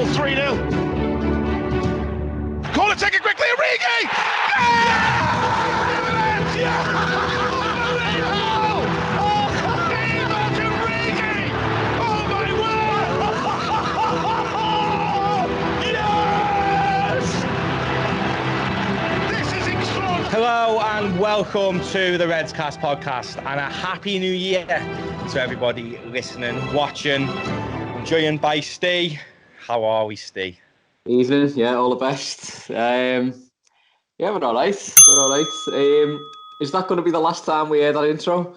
Liverpool 3-0. Corner taken quickly, Origi! Hello and welcome to the Redscast podcast and a happy new year to everybody listening, watching. I'm joined by Ste. How are we, Ste? Evening, yeah, all the best. Yeah, we're all right. Is that going to be the last time we hear that intro?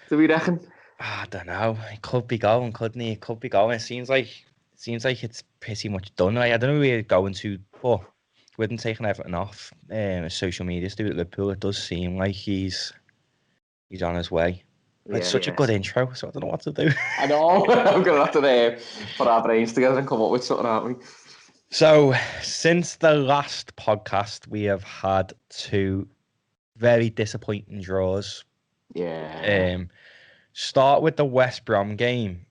Do we reckon? I don't know. It could be going, couldn't it? It could be going. It seems like it's pretty much done. Like, I don't know where we're going to, but we haven't taken everything off social media to do with Liverpool. It does seem like he's on his way. But it's such a good intro, so I don't know what to do. I know. I'm going to have to put our brains together and come up with something, aren't we? So, since the last podcast, we have had two very disappointing draws. Yeah. Start with the West Brom game.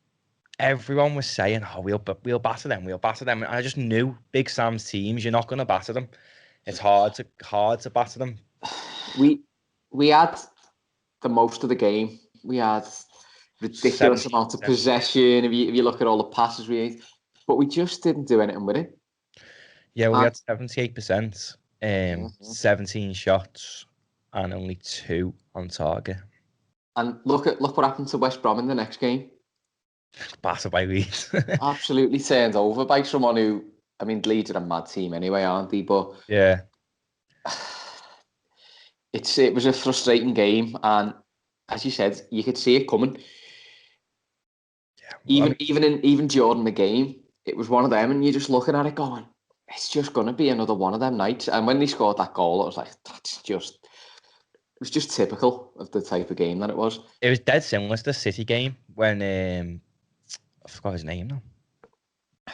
Everyone was saying, "Oh, we'll batter them. We'll batter them." And I just knew Big Sam's teams. You're not going to batter them. It's hard to batter them. We had the most of the game. We had ridiculous amount of possession. If you look at all the passes we made, but we just didn't do anything with it. Yeah, we had 78%, 17 shots, and only 2 on target. And look what happened to West Brom in the next game. Battered by Leeds. Absolutely turned over by someone who, I mean, Leeds are a mad team anyway, aren't they? But yeah, it was a frustrating game, and as you said, you could see it coming. Yeah, well, even during the game, it was one of them, and you're just looking at it going, it's just going to be another one of them nights. And when they scored that goal, it was like, it was just typical of the type of game that it was. It was dead similar to the City game when I forgot his name now.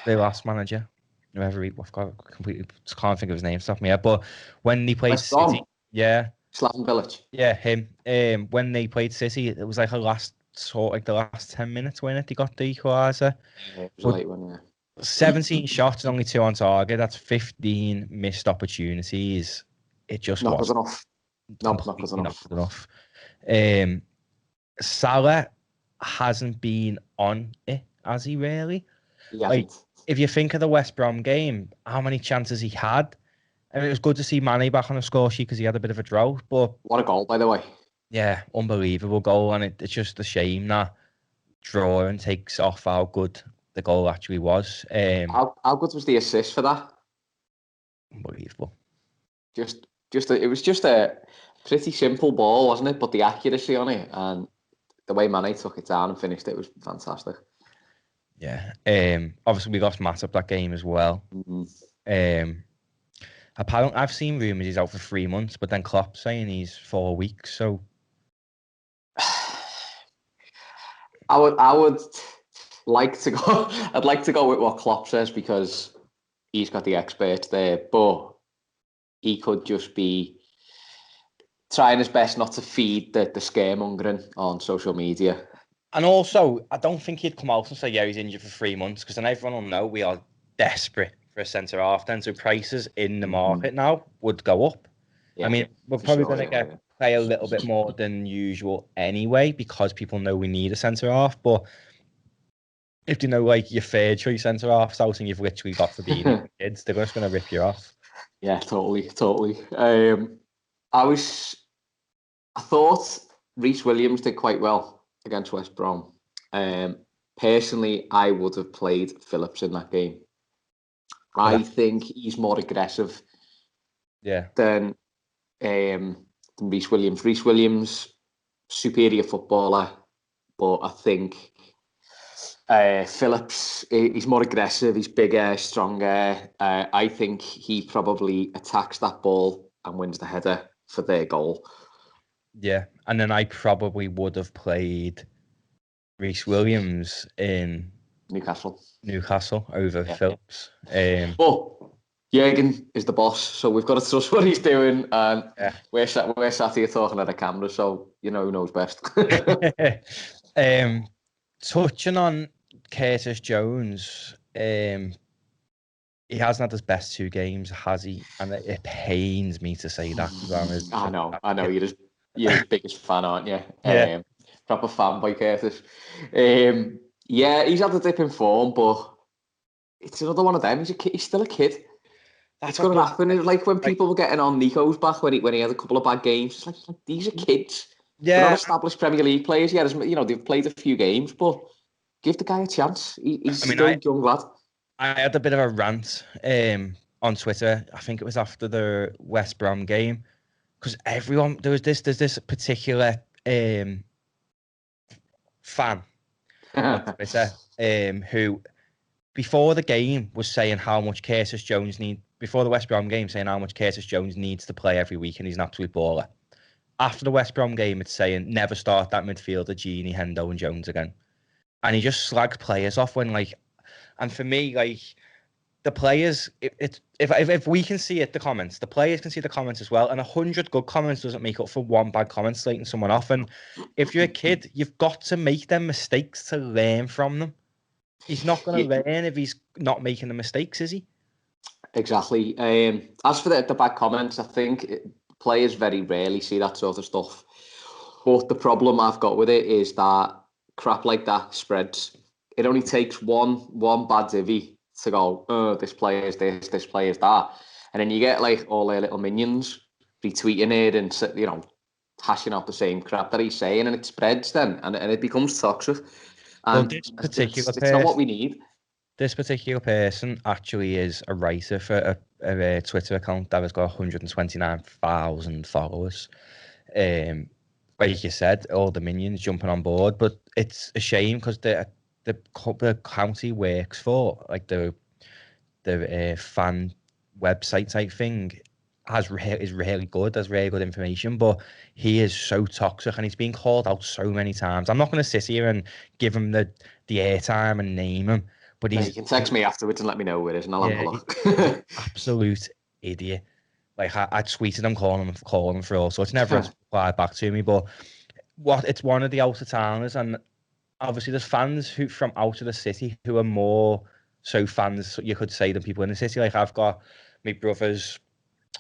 The last manager, whoever I forgot completely. Can't think of his name. Stop me. But when they played City, yeah, Slaven Village. Yeah, him. When they played City, it was like the last 10 minutes when they got the equaliser. Yeah, it was a late one, yeah. 17 shots and only 2 on target. That's 15 missed opportunities. It just wasn't enough. Not enough. Salah hasn't been on it, has he really? Yeah. Like, if you think of the West Brom game, how many chances he had? I mean, it was good to see Manny back on the score sheet because he had a bit of a drought. But what a goal, by the way. Yeah, unbelievable goal. And it's just a shame that drawing takes off how good the goal actually was. How good was the assist for that? Unbelievable. It was just a pretty simple ball, wasn't it? But the accuracy on it and the way Manny took it down and finished it was fantastic. Yeah. Obviously, we lost Matt up that game as well. Mm-hmm. Apparently, I've seen rumours he's out for 3 months, but then Klopp's saying he's 4 weeks. So I would like to go. I'd like to go with what Klopp says because he's got the experts there, but he could just be trying his best not to feed the scaremongering on social media. And also, I don't think he'd come out and say, yeah, he's injured for 3 months, because then everyone will know we are desperate for a centre-half then. So prices in the market now would go up. Yeah, I mean, we're probably going to play a little bit more than usual anyway, because people know we need a centre-half. But if you know, like, your third choice centre-half's out and you've literally got Fabinho kids, they're just going to rip you off. Yeah, totally. I thought Reece Williams did quite well against West Brom. Personally, I would have played Phillips in that game. I think he's more aggressive than Reece Williams. Reece Williams, superior footballer, but I think Phillips, he's more aggressive, he's bigger, stronger. I think he probably attacks that ball and wins the header for their goal. Yeah, and then I probably would have played Reece Williams in Newcastle over Phillips. But Jürgen is the boss, so we've got to trust what he's doing. And we're sat here talking at a camera, so you know who knows best. Touching on Curtis Jones, he hasn't had his best 2 games, has he? And it pains me to say that. I know. You're his biggest fan, aren't you? Yeah. Proper fanboy, Curtis. Yeah, he's had a dip in form, but it's another one of them. He's still a kid. It's going to happen. It's like when people were getting on Nico's back when he had a couple of bad games. It's like these are kids. Yeah. They're not established Premier League players yet. You know, they've played a few games, but give the guy a chance. He's still a young lad. I had a bit of a rant on Twitter. I think it was after the West Brom game, because there's this particular fan on Twitter who before the game was saying how much Curtis Jones before the West Brom game, saying how much Curtis Jones needs to play every week and he's an absolute baller. After the West Brom game, it's saying never start that midfielder Gini, Hendo and Jones again. And he just slags players off when and for me, the players, if we can see it, the comments, the players can see the comments as well. And 100 good comments doesn't make up for one bad comment slating someone off. And if you're a kid, you've got to make them mistakes to learn from them. He's not going to learn if he's not making the mistakes, is he? Exactly. As for the bad comments, I think players very rarely see that sort of stuff. But the problem I've got with it is that crap like that spreads. It only takes one bad divvy to go, oh, this player is this player is that. And then you get all their little minions retweeting it and, hashing out the same crap that he's saying, and it spreads then, and it becomes toxic. And it's not what we need. This particular person actually is a writer for a Twitter account that has got 129,000 followers. Like you said, all the minions jumping on board, but it's a shame because the county works for the fan website type thing is really good. There's really good information, but he is so toxic and he's been called out so many times. I'm not going to sit here and give him the airtime and name him, but you can text me afterwards and let me know who it is, and I'll have a look. Absolute idiot. I tweeted him, calling him for all sorts. Never replied back to me, but it's one of the outer towners, and obviously there's fans who from out of the city who are more so fans, you could say, than people in the city. I've got my brother's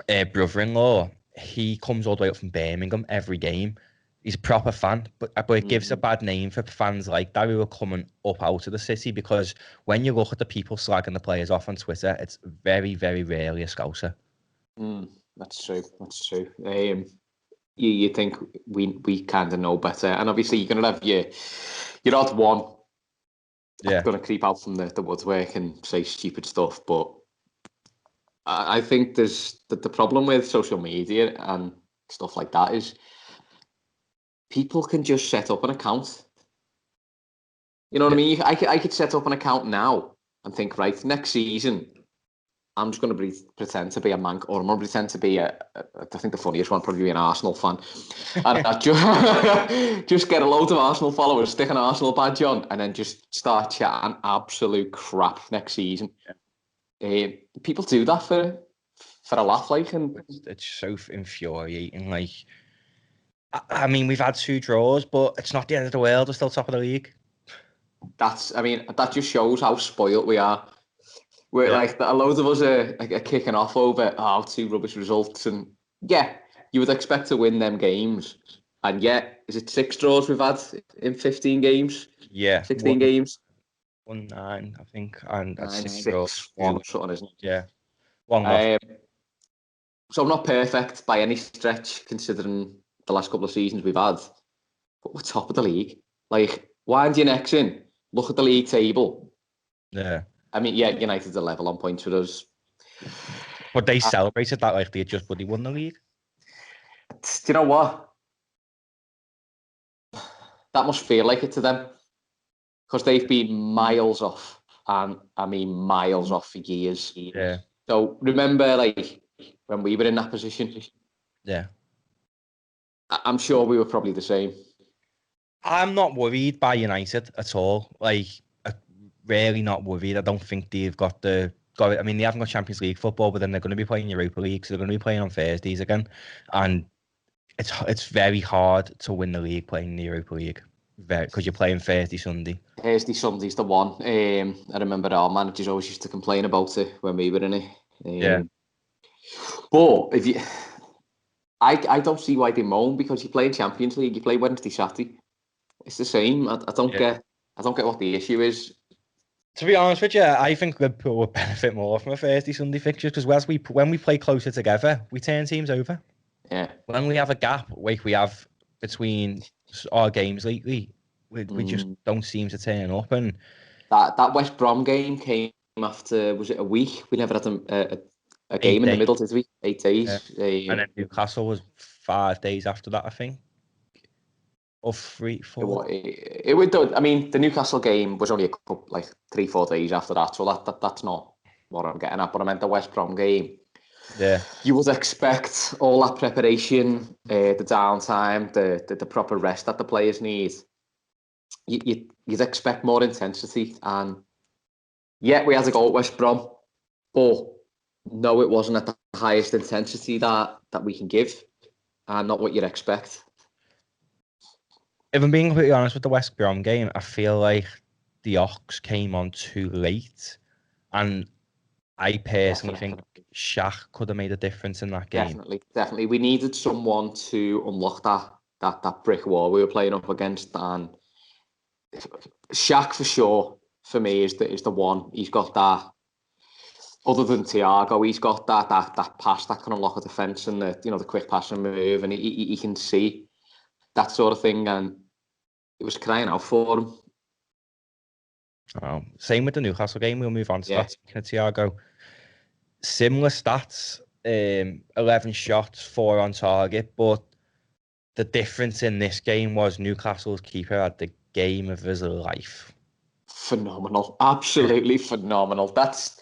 brother-in-law. He comes all the way up from Birmingham every game. He's a proper fan, but it gives a bad name for fans like that who are coming up out of the city, because when you look at the people slagging the players off on Twitter, it's very, very rarely a Scouser. That's true. You think we kind of know better, and obviously you're gonna have your odd one. Yeah, going to creep out from the woodwork and say stupid stuff, but I think there's the problem with social media and stuff like that is people can just set up an account. You know what I mean? I could set up an account now and think, right, next season, I'm just going to pretend to be a Manc, or I'm going to pretend to be I think the funniest one probably be an Arsenal fan. And I just get a load of Arsenal followers, stick an Arsenal badge on, and then just start chatting absolute crap next season. People do that for a laugh, and it's so infuriating. I mean, we've had 2 draws, but it's not the end of the world. We're still top of the league. That just shows how spoiled we are. We're a load of us are kicking off over 2 rubbish results, and you would expect to win them games. And is it 6 draws we've had in 15 games? 16 games. 1-9, I think, and that's 6 draws. 1 something, isn't it? Yeah, 1 So I'm not perfect by any stretch, considering the last couple of seasons we've had, but we're top of the league. Wind your necks in, look at the league table. Yeah. I mean, United are level on points with us. But they celebrated that like they just bloody won the league. Do you know what? That must feel like it to them. Because they've been miles off. And I mean miles off for years. Yeah. So remember, when we were in that position? Yeah. I'm sure we were probably the same. I'm not worried by United at all. Really not worried. I don't think they've got I mean, they haven't got Champions League football, but then they're going to be playing Europa League, so they're going to be playing on Thursdays again. And it's very hard to win the league playing the Europa League. because you're playing Thursday, Sunday. Thursday, Sunday's the one. I remember our managers always used to complain about it when we were in it. Yeah. But if you, I don't see why they moan, because you play in Champions League, you play Wednesday, Saturday. It's the same. I don't get what the issue is. To be honest with you, I think Liverpool would benefit more from a Thursday, Sunday fixture, because when we play closer together, we turn teams over. Yeah. When we have a gap, like we have between our games lately, we just don't seem to turn up. And that West Brom game came after, was it a week? We never had a game in the middle, did we? 8 days. And then Newcastle was 5 days after that, I think. Or 3-4. It would do. I mean, the Newcastle game was only a couple, like 3-4 days after that, so that's not what I'm getting at. But I meant the West Brom game. Yeah, you would expect all that preparation, the downtime, the proper rest that the players need. You'd expect more intensity, and yeah, we had to go at West Brom, but no, it wasn't at the highest intensity that we can give, and not what you'd expect. If I'm being completely honest with the West Brom game, I feel like the Ox came on too late, and I personally think Shaq could have made a difference in that game. Definitely. We needed someone to unlock that brick wall we were playing up against, and Shaq for sure for me is the one. He's got that. Other than Thiago, he's got that pass that can unlock a defence, and the quick pass and move, and he can see that sort of thing, and it was crying out for him. Oh, same with the Newcastle game. We'll move on to that. Thiago, similar stats, 11 shots, 4 on target, but the difference in this game was Newcastle's keeper had the game of his life. Phenomenal, absolutely phenomenal. That's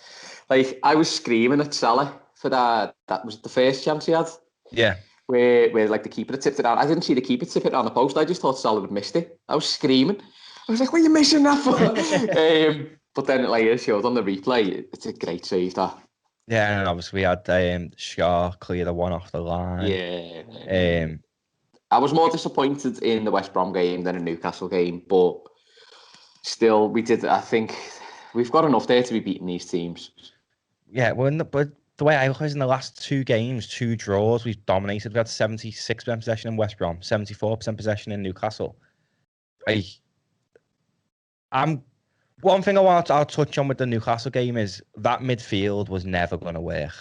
like, I was screaming at Salah for that. That was the first chance he had. Yeah. Where like the keeper had tipped it out. I didn't see the keeper tip it on the post. I just thought Salah had missed it. I was screaming. I was like, what are you missing that for? But then, like it showed on the replay, it's a great save, that. Yeah, and obviously we had Shaw clear the one off the line. Yeah. I was more disappointed in the West Brom game than a Newcastle game, but still, we did. I think we've got enough there to be beating these teams. Yeah, but the way I look at it, in the last 2 games, 2 draws, we've dominated. We had 76% possession in West Brom, 74% possession in Newcastle. One thing I'll touch on with the Newcastle game is that midfield was never going to work.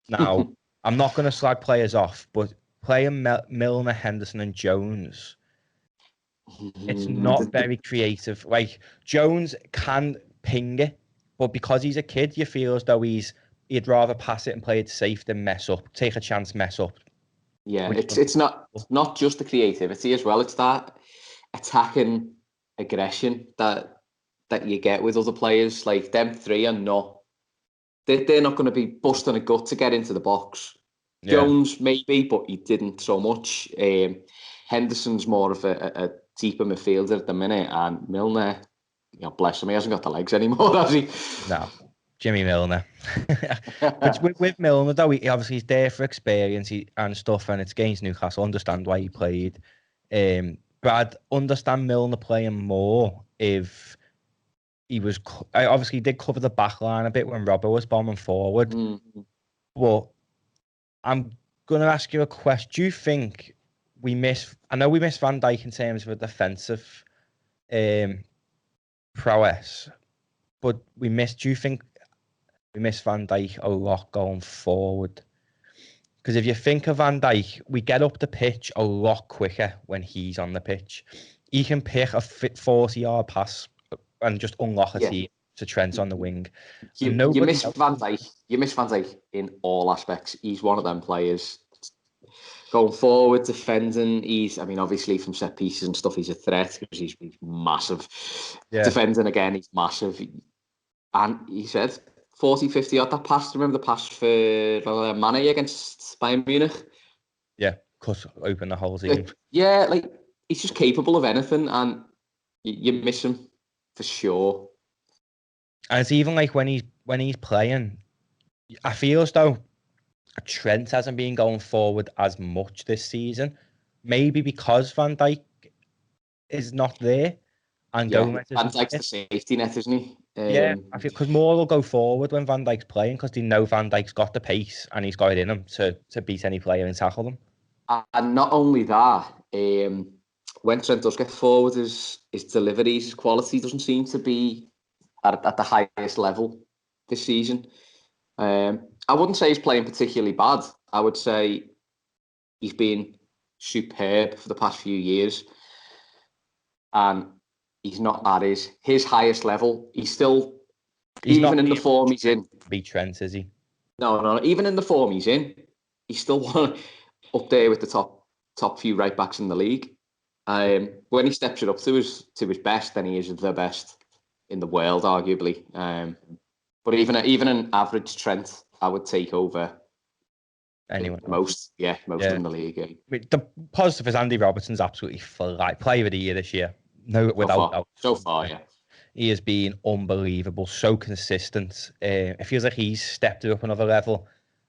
Now, I'm not going to slag players off, but playing Milner, Henderson, and Jones, it's not very creative. Like, Jones can ping it, but because he's a kid, you feel as though he'd rather pass it and play it safe than mess up, take a chance, mess up. Yeah, it's not just the creativity as well. It's that attacking aggression that you get with other players. Like, them 3 are not. They're not going to be busting a gut to get into the box. Yeah. Jones maybe, but he didn't so much. Henderson's more of a deeper midfielder at the minute, and Milner, bless him, he hasn't got the legs anymore, has he? No. Jimmy Milner. But with Milner, though, he obviously he's there for experience and stuff, and it's against Newcastle. I understand why he played. But I'd understand Milner playing more if he was... Obviously, he did cover the back line a bit when Robbo was bombing forward. Mm-hmm. But I'm going to ask you a question. Do you think we miss... I know we miss Van Dijk in terms of a defensive prowess, but do you think we miss Van Dijk a lot going forward? Because if you think of Van Dijk, we get up the pitch a lot quicker when he's on the pitch. He can pick a 40-yard pass and just unlock a team to Trent on the wing. You miss Van Dijk. You miss Van Dijk in all aspects. He's one of them players. Going forward, defending, obviously from set pieces and stuff, he's a threat because he's massive. Yeah. Defending again, he's massive. And he said 40, 50 odd that pass. Remember the pass for Mane against Bayern Munich? Yeah, cut open the whole team. He's just capable of anything, and you miss him for sure. And it's even like when he's playing, I feel as though Trent hasn't been going forward as much this season. Maybe because Van Dijk is not there, and Gomez Van isn't Dijk's there. the safety net, isn't he? Yeah, I feel because Moore will go forward when Van Dijk's playing because they know Van Dijk's got the pace and he's got it in him to beat any player and tackle them. And not only that, when Trent does get forward, his deliveries, his quality doesn't seem to be at the highest level this season. I wouldn't say he's playing particularly bad. I would say he's been superb for the past few years. And he's not at his highest level. He's even in the form he's in. Be Trent, is he? No. Even in the form he's in, he's still up there with the top few right backs in the league. When he steps it up to his best, then he is the best in the world, arguably. But even an average Trent, I would take over anyone. Most in the league. Yeah. The positive is Andy Robertson's absolutely player of the year this year. No, without doubt. So far, yeah. He has been unbelievable, so consistent. It feels like he's stepped it up another level.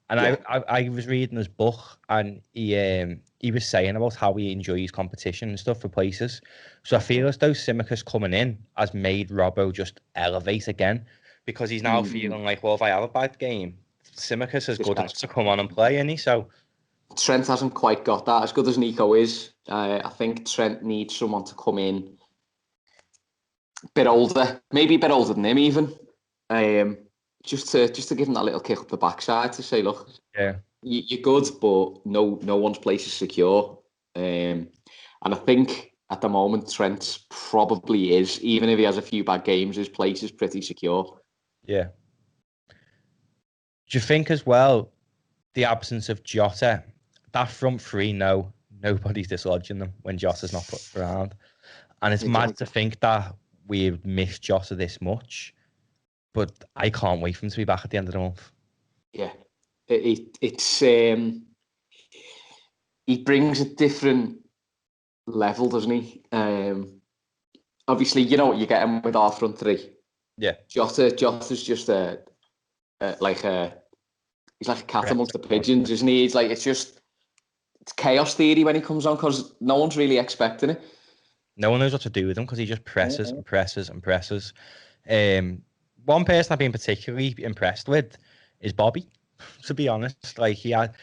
And yeah. I was reading his book, and he was saying about how he enjoys competition and stuff for places. So I feel as though Tsimikas coming in has made Robbo just elevate again, because he's now feeling like, well, if I have a bad game, Tsimikas is good enough to come on and play, isn't he? So Trent hasn't quite got that. As good as Nico is, I think Trent needs someone to come in a bit older, maybe a bit older than him even, just to give him that little kick up the backside to say, look, yeah, you're good, but no one's place is secure. And I think at the moment Trent probably is, even if he has a few bad games, his place is pretty secure. Yeah. Do you think as well, the absence of Jota, that front three, nobody's dislodging them when Jota's not put around. And it's mad to think that we've missed Jota this much, but I can't wait for him to be back at the end of the month. Yeah, it's he brings a different level, doesn't he? Obviously, you know what you get him with our front three. Yeah, Jota's just he's like a cat amongst the pigeons, isn't he? It's chaos theory when he comes on, because no one's really expecting it. No one knows what to do with him because he just presses and presses and presses. One person I've been particularly impressed with is Bobby. To be honest, like he hasn't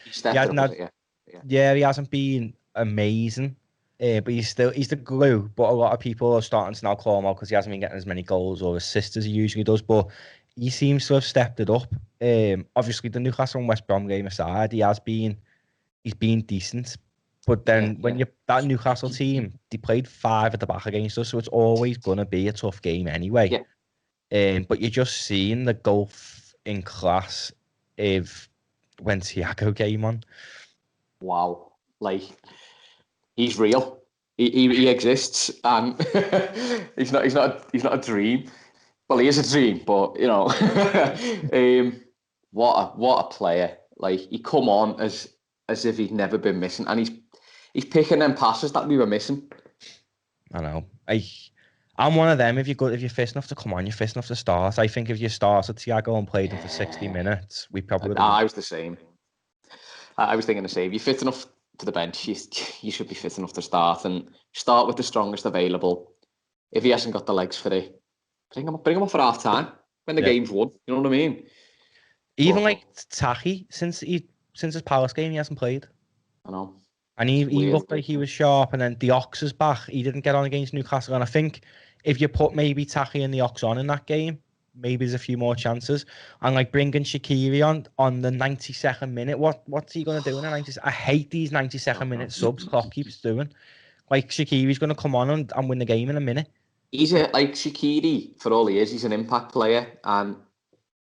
been amazing, but he's the glue. But a lot of people are starting to now call him out because he hasn't been getting as many goals or assists as he usually does. But he seems to have stepped it up. Obviously, the Newcastle and West Brom game aside, he's been decent. But then that Newcastle team, they played 5 at the back against us, so it's always gonna be a tough game anyway. Yeah. But you're just seeing the gulf in class of when Thiago came on. Wow, like he's real. He exists, and he's not a dream. Well, he is a dream, but you know, what a player! Like he come on as if he'd never been missing, and he's picking them passes that we were missing. I know. I'm one of them. If you're fit enough to come on, you're fit enough to start. I think if you started Thiago and played him for 60 minutes, we probably would have... I was the same. I was thinking the same. If you're fit enough to the bench, you should be fit enough to start, and start with the strongest available. If he hasn't got the legs for it, bring him up for half time when the game's won. You know what I mean? Even like Taki, since his Palace game, he hasn't played. I know. And he looked like he was sharp, and then the Ox is back. He didn't get on against Newcastle, and I think if you put maybe Taki and the Ox on in that game, maybe there's a few more chances. And like bringing Shaqiri on the 92nd minute, what's he going to do in the 90th? I hate these 92nd minute subs Klopp keeps doing. Like Shaqiri's going to come on and win the game in a minute. He's like Shaqiri, for all he is, he's an impact player, and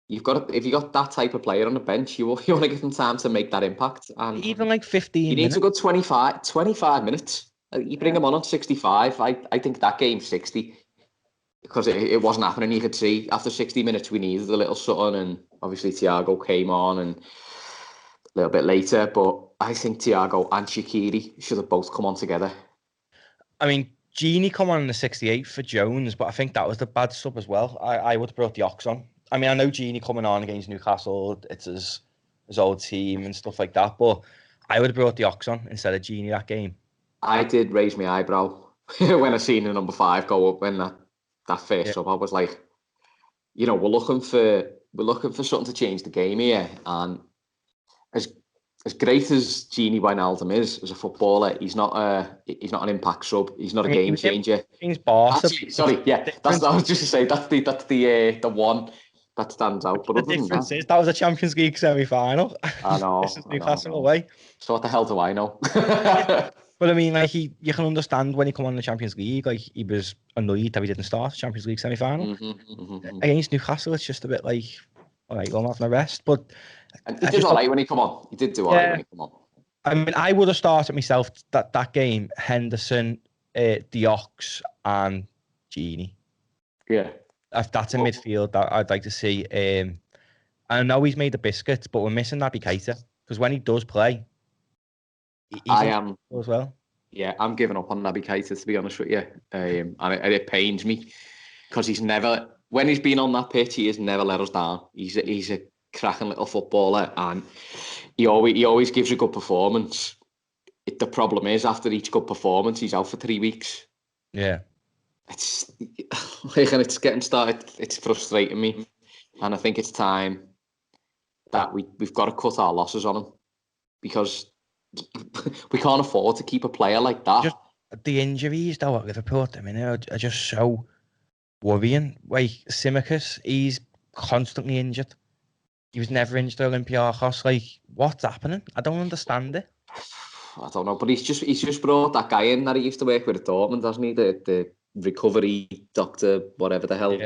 if you got that type of player on the bench, you want to give them time to make that impact. And even like 15 you need a good 25 minutes. You bring him on 65. I think that game's 60, because it wasn't happening. You could see after 60 minutes we needed a little something, and obviously Thiago came on and a little bit later. But I think Thiago and Shaqiri should have both come on together. I mean, Gini come on in the 68th for Jones, but I think that was the bad sub as well. I would have brought the Ox on. I mean, I know Gini coming on against Newcastle, it's his old team and stuff like that, but I would have brought the Ox on instead of Gini that game. I did raise my eyebrow when I seen the number 5 go up when that first sub, I was like, you know, we're looking for something to change the game here. And as great as Gini Wijnaldum is as a footballer, he's not an impact sub. He's not a game changer. He's Barca. Sorry, yeah, I was just to say that's the one that stands out. But the difference is that was a Champions League semi-final. I know. This is Newcastle away. So what the hell do I know? But I mean, like you can understand when he come on the Champions League, like he was annoyed that he didn't start the Champions League semi-final against Newcastle. It's just a bit like, all right, well, I'm having a rest. But and he did all right when he come on. He did do all right when he come on. I mean, I would have started myself that game. Henderson, Diox, and Gini. Yeah. If that's a midfield that I'd like to see. I know he's made the biscuits, but we're missing Naby Keita because when he does play, I am as well. Yeah, I'm giving up on Naby Keita, to be honest with you, and it pains me because he's never, when he's been on that pitch, he has never let us down. He's a cracking little footballer, and he always gives a good performance. The problem is, after each good performance, he's out for 3 weeks. Yeah. It's like, and it's getting started. It's frustrating me, and I think it's time that we've got to cut our losses on him because we can't afford to keep a player like that. Just the injuries, though, at Liverpool at the minute are just so worrying. Like Tsimikas, he's constantly injured. He was never injured at Olympiacos. Like, what's happening? I don't understand it. I don't know, but he's just brought that guy in that he used to work with at Dortmund, hasn't he? The recovery doctor, whatever the hell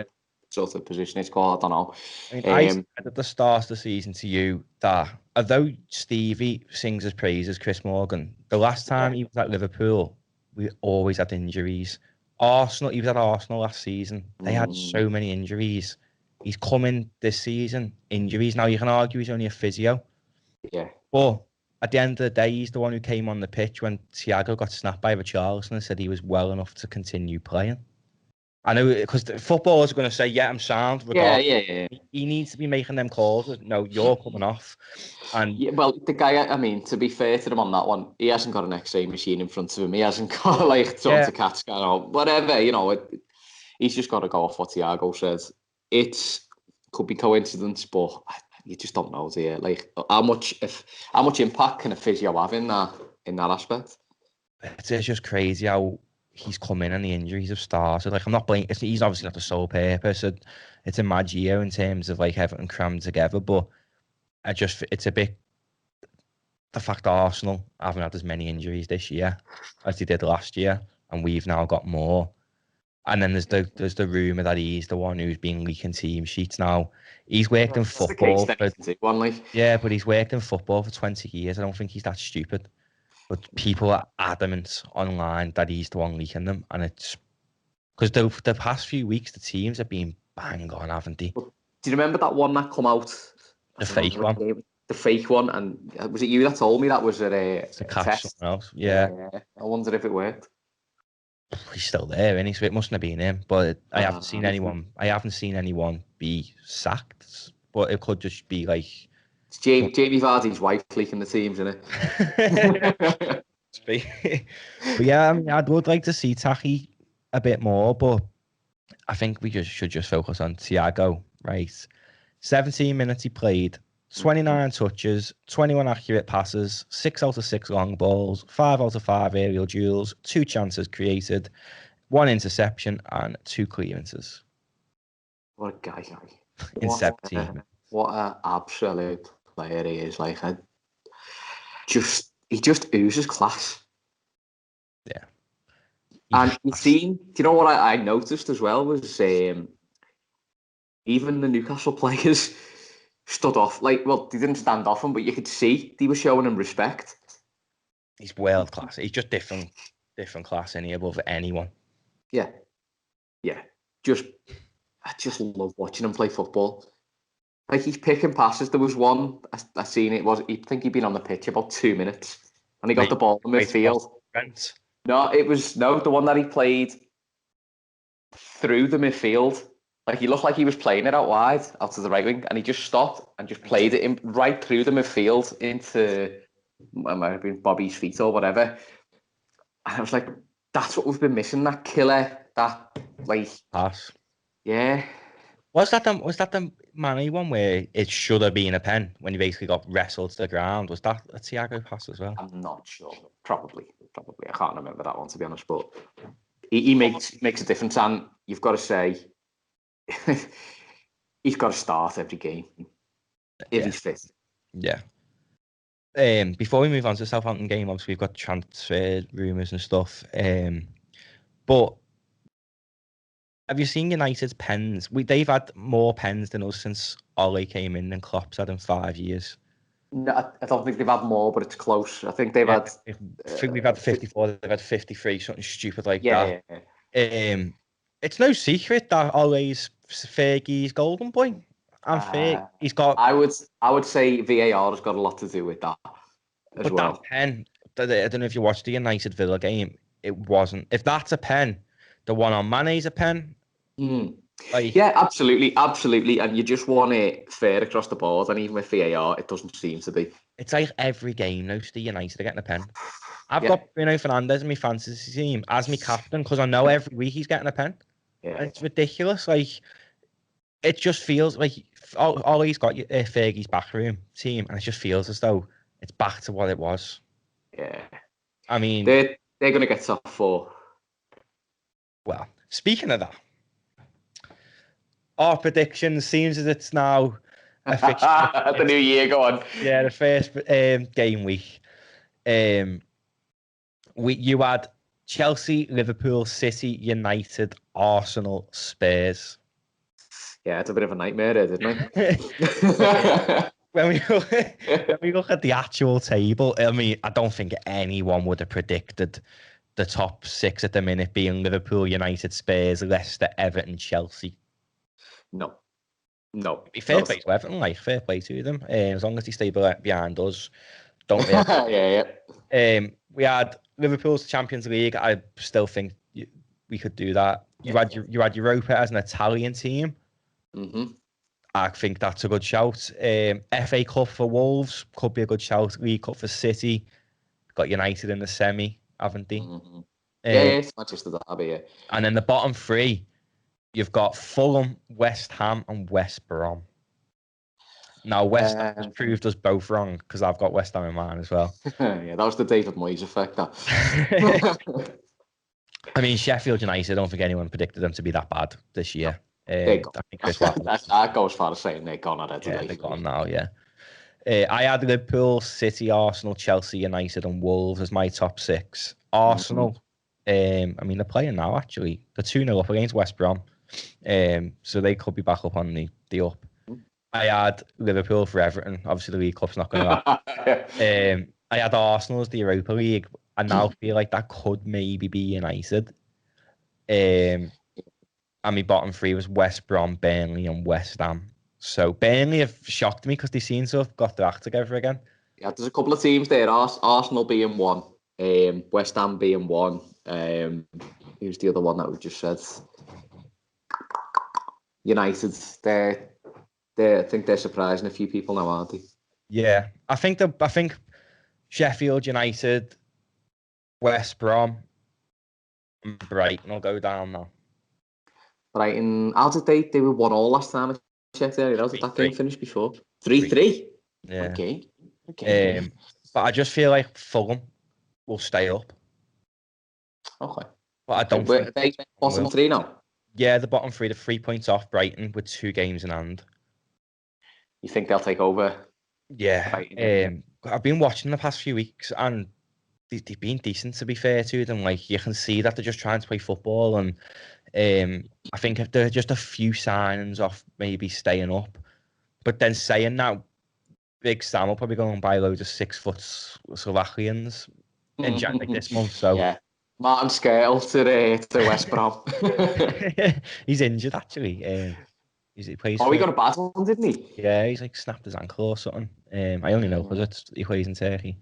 sort of position it's called. I don't know. I mean, I said at the start of the season to you that although Stevie sings his praises, Chris Morgan, the last time he was at Liverpool, we always had injuries. Arsenal, he was at Arsenal last season. They had so many injuries. He's coming this season, injuries. Now, you can argue he's only a physio. Yeah. But at the end of the day, he's the one who came on the pitch when Thiago got snapped by Richarlison and said he was well enough to continue playing. I know, because the footballers are going to say, yeah, I'm sound. Yeah. He needs to be making them calls. No, you're coming off. And yeah, well, the guy, I mean, to be fair to him on that one, he hasn't got an X-ray machine in front of him. He hasn't got, like, something to catch, whatever, you know. He's just got to go off what Thiago says. It could be coincidence, but you just don't know, do you? Like, how much impact can a physio have in that aspect? It's just crazy how he's come in and the injuries have started. Like, I'm not blaming. He's obviously not the sole purpose. It's a mad year in terms of like everything crammed together. But it's a bit the fact that Arsenal haven't had as many injuries this year as they did last year, and we've now got more. And then there's the rumour that he's the one who's been leaking team sheets now. He's worked in football. But he's worked in football for 20 years. I don't think he's that stupid. But people are adamant online that he's the one leaking them. And it's because the past few weeks, the teams have been bang on, haven't they? Do you remember that one that come out? The fake one. The fake one. And was it you that told me that was a test? Else. Yeah. I wondered if it worked. He's still there, isn't he? So it mustn't have been him. But I haven't seen anyone be sacked. But it could just be like it's Jamie Vardy's wife leaking the teams, isn't it? But yeah, I mean, I would like to see Taki a bit more, but I think we should just focus on Thiago. Right, 17 minutes he played, 29 touches, 21 accurate passes, 6 out of 6 long balls, 5 out of 5 aerial duels, 2 chances created, 1 interception, and 2 clearances. What a guy. In 17. What an absolute player he is. Like, he just oozes class. Yeah. And do you know what I noticed as well was even the Newcastle players stood off. Like, well, they didn't stand off him, but you could see they were showing him respect. He's world class. He's just different class above anyone. Yeah. I just love watching him play football. Like, he's picking passes. There was one I seen. I think he'd been on the pitch about 2 minutes, and he got the ball in midfield. No, it was the one that he played through the midfield. Like, he looked like he was playing it out wide, out to the right wing, and he just stopped and just played it right through the midfield into, it might have been Bobby's feet or whatever. And I was like, that's what we've been missing. That killer, that like pass. Yeah. Was that the Manny one where it should have been a pen when he basically got wrestled to the ground? Was that a Thiago pass as well? I'm not sure. Probably. I can't remember that one, to be honest. But he makes a difference, and you've got to say he's got to start every game if he's fit. Yeah. Before we move on to the Southampton game, obviously we've got transfer rumours and stuff. But have you seen United's pens? They've had more pens than us since Ole came in than Klopp's had in 5 years. No, I don't think they've had more, but it's close. I think they've had. I think we've had 54. They've had 53. Something stupid like that. Yeah. It's no secret that Ole's Fergie's golden boy, and he's got. I would say VAR has got a lot to do with that as well. That pen, I don't know if you watched the United Villa game. It wasn't. If that's a pen, the one on Mane's a pen. Yeah, absolutely, and you just want it fair across the board, and even with VAR, it doesn't seem to be. It's like every game now, the United are getting a pen. I've got Bruno Fernandes in my fantasy team as my captain because I know every week he's getting a pen. Yeah, it's ridiculous. Like, it just feels like all he's got Fergie's backroom team, and it just feels as though it's back to what it was. Yeah, I mean, they're going to get top 4. Well, speaking of that, our prediction seems as it's now the new year. Go on. Yeah, the first game week. You had Chelsea, Liverpool, City, United, Arsenal, Spurs. Yeah, it's a bit of a nightmare, didn't it? When we look at the actual table, I mean, I don't think anyone would have predicted the top 6 at the minute being Liverpool, United, Spurs, Leicester, Everton, Chelsea. No. Fair play to Everton, fair play to them. As long as they stay behind us, don't we? Yeah. We had Liverpool's Champions League. I still think we could do that. You had Europa as an Italian team. Mm-hmm. I think that's a good shout. FA Cup for Wolves could be a good shout. League Cup for City. Got United in the semi, haven't they? Mm-hmm. It's Manchester Derby, yeah. And then the bottom 3, you've got Fulham, West Ham, and West Brom. Now, West Ham has proved us both wrong because I've got West Ham in mine as well. Yeah, that was the David Moyes effect. I mean, Sheffield United, I don't think anyone predicted them to be that bad this year. I go as far as saying they're gone already. Yeah, they're gone now, yeah. I had Liverpool, City, Arsenal, Chelsea, United, and Wolves as my top 6. Arsenal, I mean, they're playing now, actually. They're 2-0 up against West Brom. So they could be back up on the up. I had Liverpool for Everton. Obviously, the League Cup's not going to happen. I had Arsenal as the Europa League. I now feel like that could maybe be United. And my bottom 3 was West Brom, Burnley, and West Ham. So Burnley have shocked me because they seem to have got their act together again. Yeah, there's a couple of teams there. Arsenal being one, West Ham being one. Who's the other one that we just said? United. I think they're surprising a few people now, aren't they? Yeah, I think Sheffield United, West Brom, and Brighton will go down now. Brighton, how did they were 1-1 last time I checked there? How did that game finish before? 3-3? Yeah. Okay. But I just feel like Fulham will stay up. Okay. But I don't think... Are they bottom 3 now? Yeah, the bottom 3, the 3 points off Brighton with 2 games in hand. You think they'll take over? Yeah. I've been watching the past few weeks and they've been decent, to be fair to them. Like, you can see that they're just trying to play football, and I think if they're just a few signings off maybe staying up. But then saying that, Big Sam will probably go and buy loads of 6-foot Slovakians in January this month. So yeah, Martin Skirtle to West Brom. He's injured actually. He plays. He got a bad one, didn't he? Yeah, he's like snapped his ankle or something. I only know because he plays in Turkey.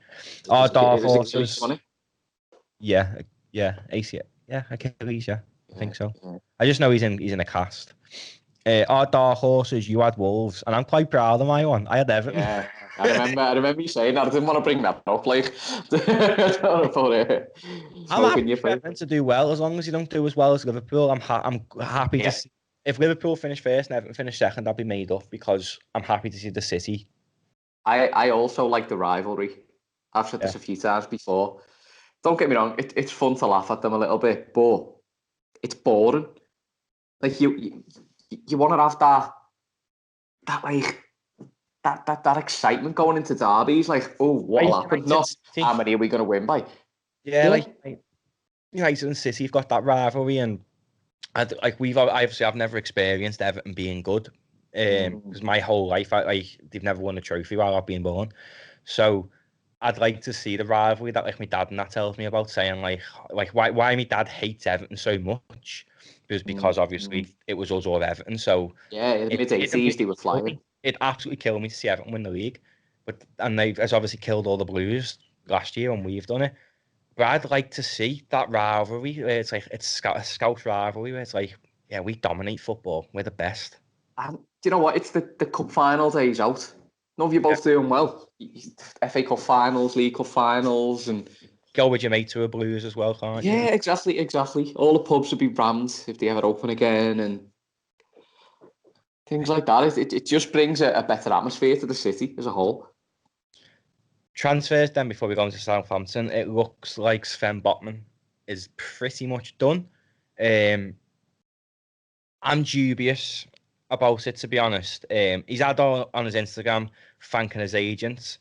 Our dark horses. Yeah, ACL. Yeah, Achilles. Yeah, I think so. Yeah. I just know he's in a cast. Our dark horses, you had Wolves, and I'm quite proud of my one. I had Everton. Yeah, I remember you saying that. I didn't want to bring that up, like, but, I'm smoking happy your for face. Everton to do well as long as you don't do as well as Liverpool. I'm happy to Yeah. see if Liverpool finish first and Everton finish second, I'll be made up because I'm happy to see the City. I also like the rivalry. I've said this a few times before. Don't get me wrong, it's fun to laugh at them a little bit, but it's boring. Like you want to have that excitement going into derbies. Like, oh, what'll happen? Not how many are we going to win by? Yeah, like United and City have got that rivalry, and I've never experienced Everton being good. Because my whole life, they've never won a trophy while I've been born. So I'd like to see the rivalry that like my dad and that tells me about, saying like why my dad hates Everton so much is because obviously it was us or Everton. So yeah, in the mid-80s they were flying. It absolutely killed me to see Everton win the league, and they've obviously killed all the Blues last year, and we've done it. But I'd like to see that rivalry where it's like it's a scout rivalry where it's like, yeah, we dominate football, we're the best. And do you know what? It's the cup final days out. None of you both doing well. FA Cup finals, League Cup finals, and go with your mate to a Blues as well, can't you? Yeah, exactly. All the pubs would be rammed if they ever open again, and things like that. It just brings a better atmosphere to the city as a whole. Transfers then, before we go into Southampton, it looks like Sven Botman is pretty much done. I'm dubious about it, to be honest. He's had on his Instagram thanking his agents.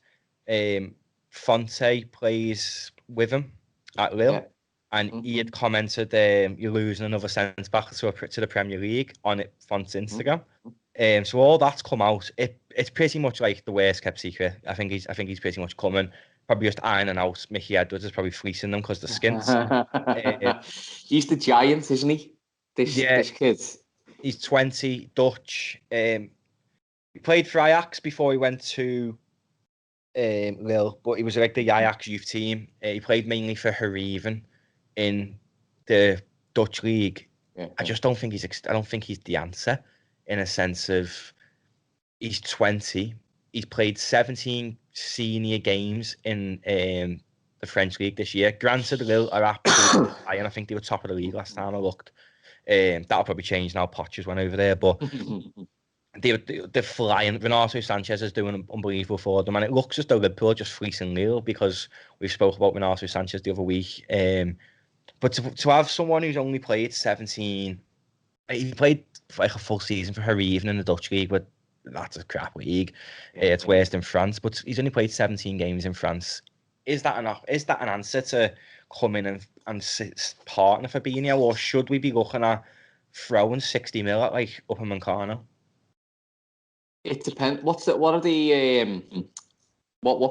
Fonte plays with him at Lille, and he had commented, "You're losing another centre back to the Premier League" on it, Fonte's Instagram. So all that's come out. It's pretty much like the worst kept secret. I think he's pretty much coming. Probably just ironing out. Mickey Edwards is probably fleecing them because the skins. He's the giant, isn't he? This kid. He's 20, Dutch. He played for Ajax before he went to Lille, but he was like the Ajax youth team. He played mainly for Heerenveen in the Dutch league. I just don't think he's the answer, in a sense of he's 20. He's played 17 senior games in the French league this year. Granted, Lille are absolutely high, and I think they were top of the league last time I looked. That'll probably change now. Poch's went over there, but they're flying. Renato Sanchez is doing unbelievable for them, and it looks as though Liverpool are just fleecing Lille, because we spoke about Renato Sanchez the other week. But to have someone who's only played 17, he played like a full season for Heerenveen in the Dutch league, but that's a crap league. It's worse than France, but he's only played 17 games in France. Is that enough? Is that an answer to come in and partner for Fabinho, or should we be looking at throwing 60 mil at like Upamecano? It depends. What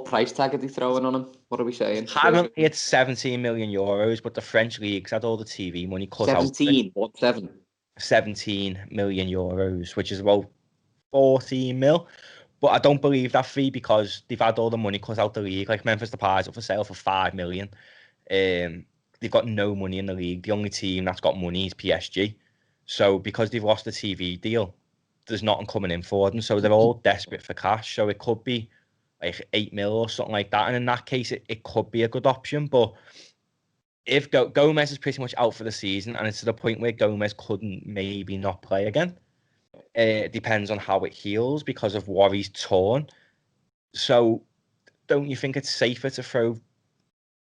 price tag are they throwing on him? What are we saying? Apparently it's 17 million euros, but the French leagues had all the TV money cut 17, out. 17 million euros, which is about 14 mil. But I don't believe that fee, because they've had all the money cut out the league. Like Memphis Depay's up for sale for 5 million. They've got no money in the league. The only team that's got money is PSG. So because they've lost the TV deal, there's nothing coming in for them. So they're all desperate for cash. So it could be like 8 mil or something like that. And in that case, it could be a good option. But if Gomez is pretty much out for the season, and it's to the point where Gomez couldn't maybe not play again, it depends on how it heals because of what he's torn. So don't you think it's safer to throw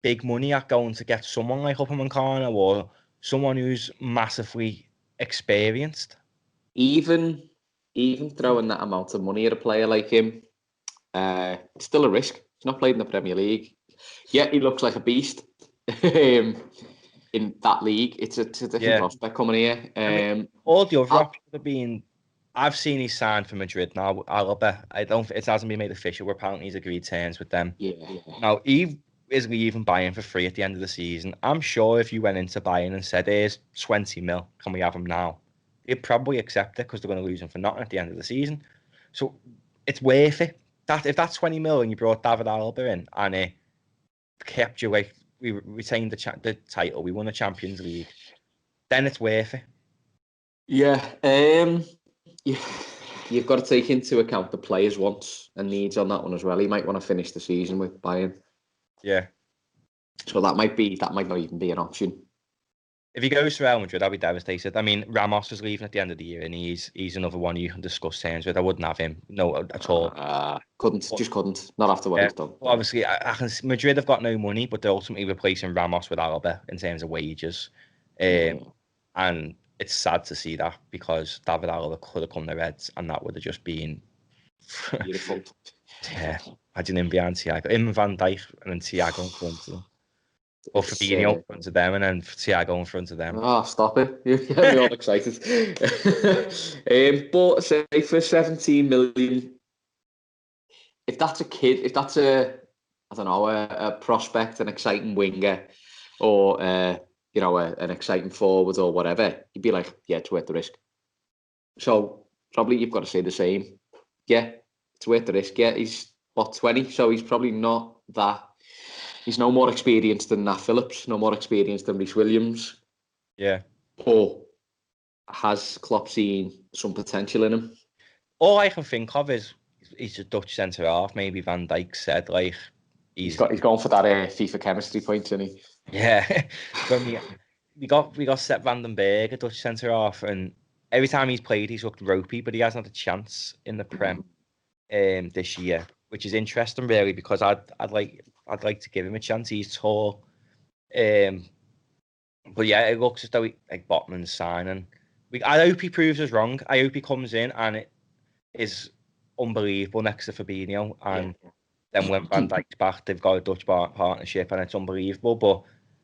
big money at going to get someone like Upamecano, or someone who's massively experienced? Even throwing that amount of money at a player like him, it's still a risk. He's not played in the Premier League. Yeah, he looks like a beast. In that league, it's a different prospect coming here. I mean, all the other options have been. I've seen he's signed for Madrid now. It hasn't been made official. Where apparently he's agreed terms with them. Yeah. Now he is leaving Bayern for free at the end of the season. I'm sure if you went into Bayern and said, "Here's 20 mil, can we have him now?" They'd probably accept it, because they're going to lose him for nothing at the end of the season. So it's worth it. If that's 20 mil and you brought David Alaba in, and it kept you like, we retained the title, we won the Champions League, then it's worth it. Yeah. you've got to take into account the players' wants and needs on that one as well. He might want to finish the season with Bayern. Yeah. So that might not even be an option. If he goes to Real Madrid, I'll be devastated. I mean, Ramos is leaving at the end of the year, and he's another one you can discuss terms with. I wouldn't have him, no, at all. Couldn't. Not after what he's done. Well, obviously, I can. Madrid have got no money, but they're ultimately replacing Ramos with Alba in terms of wages. And it's sad to see that because David Alaba could have come to Reds, and that would have just been beautiful. Yeah, imagine him behind Thiago, him and Van Dijk, and then Thiago in front of them. Or Fabinho in front of them, and then Thiago in front of them. Oh, stop it! You're getting me all excited. But say for 17 million, if that's a kid, if that's a prospect, an exciting winger, or an exciting forward or whatever, you'd be like, yeah, it's worth the risk. So probably you've got to say the same. Yeah, it's worth the risk. Yeah, he's 20, so he's probably not that. He's no more experienced than Nat Phillips, no more experienced than Reece Williams. Yeah. Or has Klopp seen some potential in him? All I can think of is he's a Dutch centre half. Maybe Van Dijk said like he's going for that FIFA chemistry point, isn't he? Yeah. When we got Sepp van den Berg, a Dutch centre half, and every time he's played, he's looked ropey, but he hasn't had a chance in the Prem this year, which is interesting, really, because I'd like to give him a chance. He's tall, but yeah, it looks as though like Botman's signing. I hope he proves us wrong. I hope he comes in and it is unbelievable next to Fabinho, and then when Van Dijk's back, they've got a Dutch partnership, and it's unbelievable. But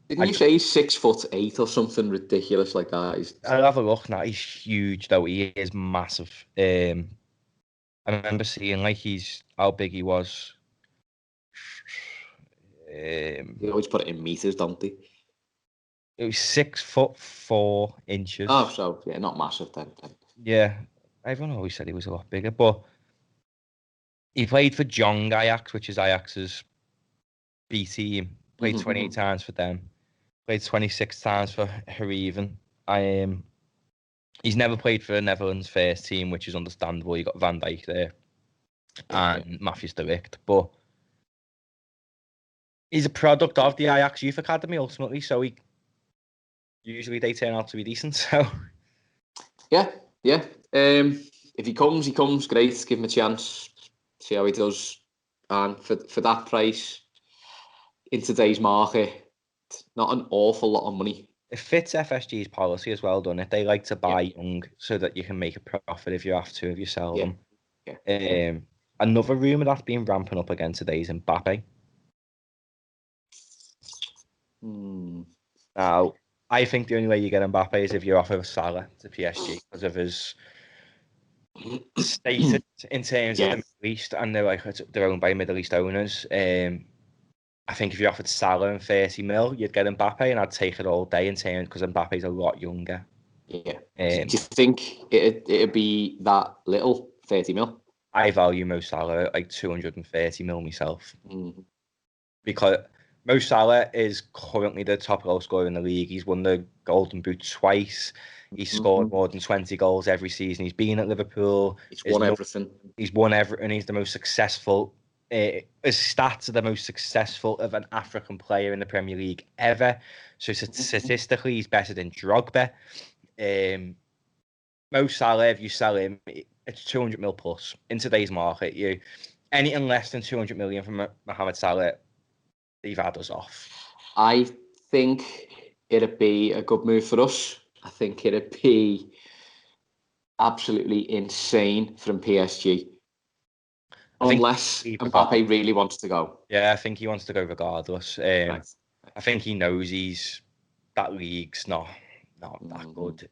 didn't you say he's 6'8" or something ridiculous like that? I'll have a look now. He's huge, though. He is massive. I remember seeing like how big he was. They always put it in meters, don't they? It was 6'4". Oh, so yeah, not massive then. Yeah, everyone always said he was a lot bigger, but he played for Jong Ajax, which is Ajax's B team. Played 28 times for them. Played 26 times for Heerenveen. He's never played for the Netherlands first team, which is understandable. You got Van Dijk there and Matty Ste, but he's a product of the Ajax Youth Academy ultimately. So usually they turn out to be decent. So yeah. If he comes great. Give him a chance. See how he does. And for that price in today's market, not an awful lot of money. It fits FSG's policy as well, doesn't it? They like to buy young so that you can make a profit if you have to, if you sell them. Yeah. Another rumour that's been ramping up again today is Mbappe. Now, I think the only way you get Mbappe is if you offer Salah to PSG because of his status in terms of the Middle East, and they're owned by Middle East owners. I think if you offered Salah and 30 mil, you'd get Mbappe, and I'd take it all day in terms because Mbappe's a lot younger. Yeah. Do you think it'd be that little, 30 mil? I value Mo Salah at like 230 mil myself. Because Mo Salah is currently the top goal scorer in the league. He's won the Golden Boot twice. He's scored more than 20 goals every season. He's been at Liverpool. He's won everything. He's won everything. He's the most successful. His stats are the most successful of an African player in the Premier League ever. So statistically, he's better than Drogba. Mo Salah, if you sell him, it's 200 mil plus in today's market. Anything less than 200 million from Mohamed Salah, they've had us off. I think it'd be a good move for us. I think it'd be absolutely insane from PSG. Unless Mbappe really wants to go. Yeah, I think he wants to go regardless. I think he knows that league's not that good.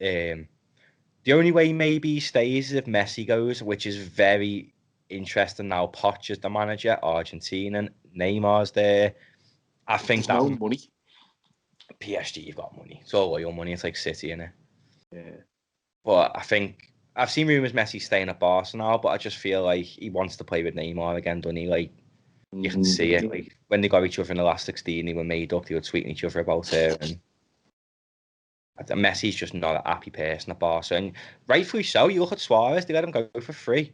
The only way maybe he stays is if Messi goes, which is very interesting now. Poch is the manager, Argentina, Neymar's there. I think there's no money. PSG, you've got money. It's all your money. It's like City, innit? Yeah. But I think I've seen rumours Messi staying at Barcelona, but I just feel like he wants to play with Neymar again, doesn't he? Like, you can see it. Like, when they got each other in the last 16, they were made up. They were tweeting each other about it. And Messi's just not a happy person at Barca, and rightfully so. You look at Suarez; they let him go for free.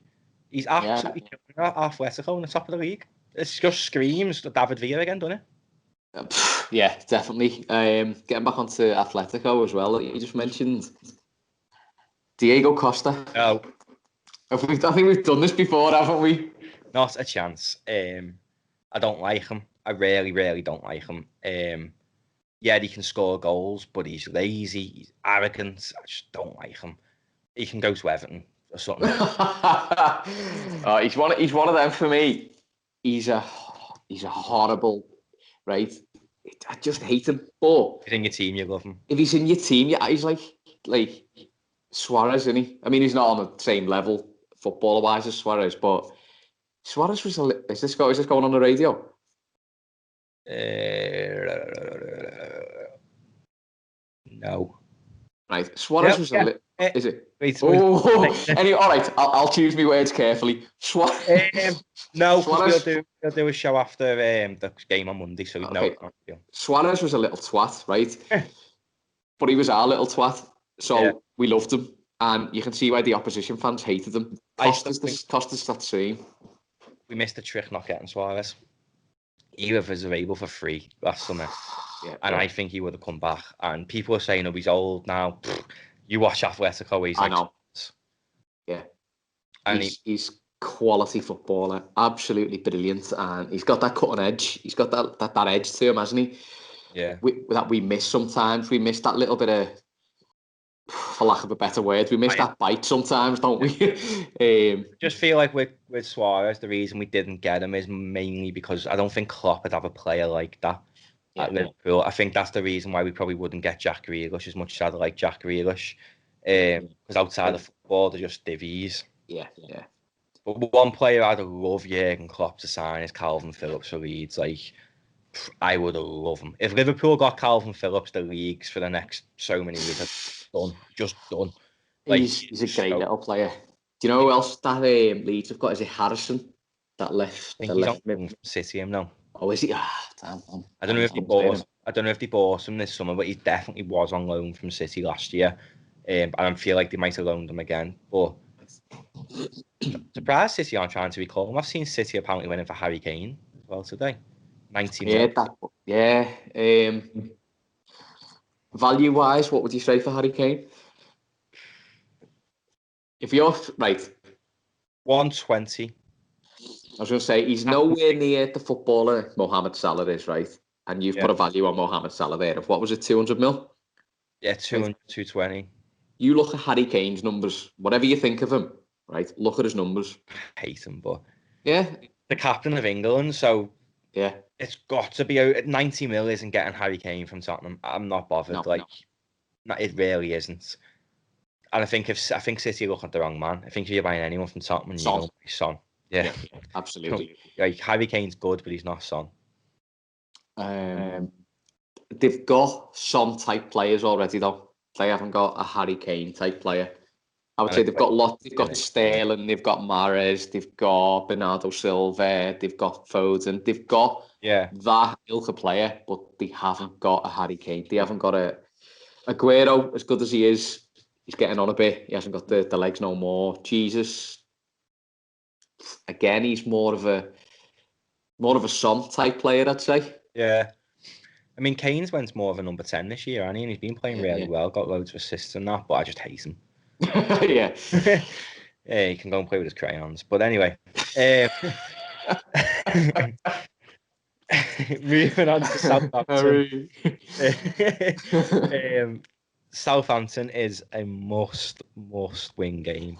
He's absolutely killing Atletico in the top of the league. It just screams David Villa again, doesn't it? Yeah, definitely. Getting back onto Atletico as well, that you just mentioned. Diego Costa. No. I think we've done this before, haven't we? Not a chance. I don't like him. I really, really don't like him. Yeah, he can score goals, but he's lazy, he's arrogant. I just don't like him. He can go to Everton or something. He's one of them for me. He's a horrible, right? I just hate him. But if he's in your team, you love him. If he's in your team, yeah, he's like Suarez, isn't he? I mean, he's not on the same level footballer wise as Suarez, but Suarez was is this going on the radio? No. Right, Suarez was a little. Is it? Wait, anyway, all right. I'll choose my words carefully. No, Suarez, we'll do a show after the game on Monday. So okay. No. Suarez was a little twat, right? But he was our little twat, so we loved him, and you can see why the opposition fans hated him. Costa's that same. We missed the trick not getting Suarez. He was available for free last summer. And I think he would have come back. And people are saying, he's old now. You watch Atletico, he's I know. Yeah. And he's quality footballer. Absolutely brilliant. And he's got that cutting edge. He's got that edge to him, hasn't he? Yeah. That we miss sometimes. We miss that little bit of, for lack of a better word, we miss that bite sometimes, don't we? Just feel like with Suarez, the reason we didn't get him is mainly because I don't think Klopp would have a player like that. At Liverpool. I think that's the reason why we probably wouldn't get Jack Grealish as much as I'd like Jack Grealish. Because outside of football, they're just divvies. Yeah. But one player I'd love Jurgen Klopp to sign is Calvin Phillips for Leeds. Like, I would love him. If Liverpool got Calvin Phillips the leagues for the next so many years, just done. Like, he's a great little player. Do you know who else that Leeds have got? Is it Harrison that left? I think he's on City, no. Oh, is he? Damn. I don't know if they bought him this summer, but he definitely was on loan from City last year. And I feel like they might have loaned him again. But surprised City aren't trying to recall him. I've seen City apparently winning for Harry Kane as well today. 90 million. Value wise, what would you say for Harry Kane? If you're right, 120. I was going to say, he's nowhere near the footballer Mohamed Salah is, right? And you've put a value on Mohamed Salah there of, what was it, 200 mil? Yeah, 200, 220. You look at Harry Kane's numbers, whatever you think of him, right? Look at his numbers. I hate him, but... Yeah. The captain of England, so... Yeah. It's got to be out. 90 mil isn't getting Harry Kane from Tottenham. I'm not bothered. No, it really isn't. And I think City look at the wrong man. I think if you're buying anyone from Tottenham, you're going to be Son. Yeah, absolutely. Like Harry Kane's good, but he's not Son. They've got Son type players already, though. They haven't got a Harry Kane type player. I would say they've got lots. They've got Sterling, they've got Mahrez, they've got Bernardo Silva, they've got Foden, they've got that ilk of player, but they haven't got a Harry Kane. They haven't got a Aguero, as good as he is. He's getting on a bit. He hasn't got the legs no more. Jesus. Again, he's more of a Son type player, I'd say. Yeah. I mean, Kane's went more of a number 10 this year, and he's been playing really well, got loads of assists and that, but I just hate him. Yeah. Yeah, he can go and play with his crayons. But anyway. Moving on to Southampton. Southampton is a must-win game.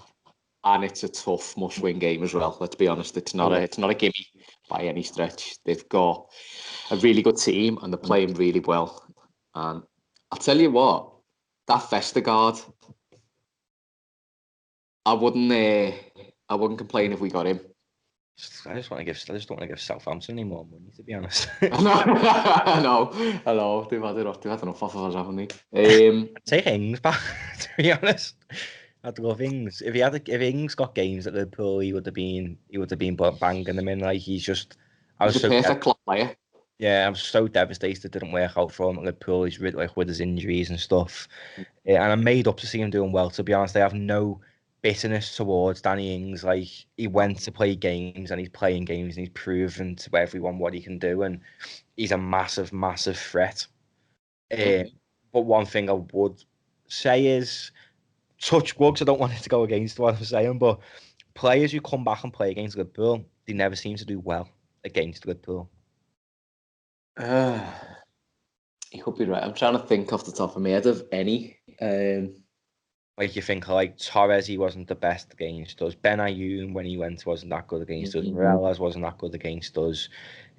And it's a tough must-win game as well. Let's be honest, it's not a gimme by any stretch. They've got a really good team and they're playing really well. And I'll tell you what, that Vestergaard, I wouldn't complain if we got him. I just don't want to give Southampton any more money, to be honest. I know. They've had enough off of us, haven't they? I'd take Ings back, to be honest. I'd love Ings. If Ings got games at Liverpool, he would have been banging them in. Like he's a perfect club player. Yeah, I'm so devastated it didn't work out for him at Liverpool. He's really, like, with his injuries and stuff. And I'm made up to see him doing well, to be honest. I have no bitterness towards Danny Ings. Like, he went to play games and he's playing games and he's proven to everyone what he can do. And he's a massive, massive threat. But one thing I would say is touch wood, 'cause I don't want it to go against what I'm saying, but players who come back and play against Liverpool, they never seem to do well against Liverpool. You could be right. I'm trying to think off the top of my head of any. Like, you think, like, Torres, he wasn't the best against us. Ben Ayoun, when he went, wasn't that good against us. Morelos wasn't that good against us.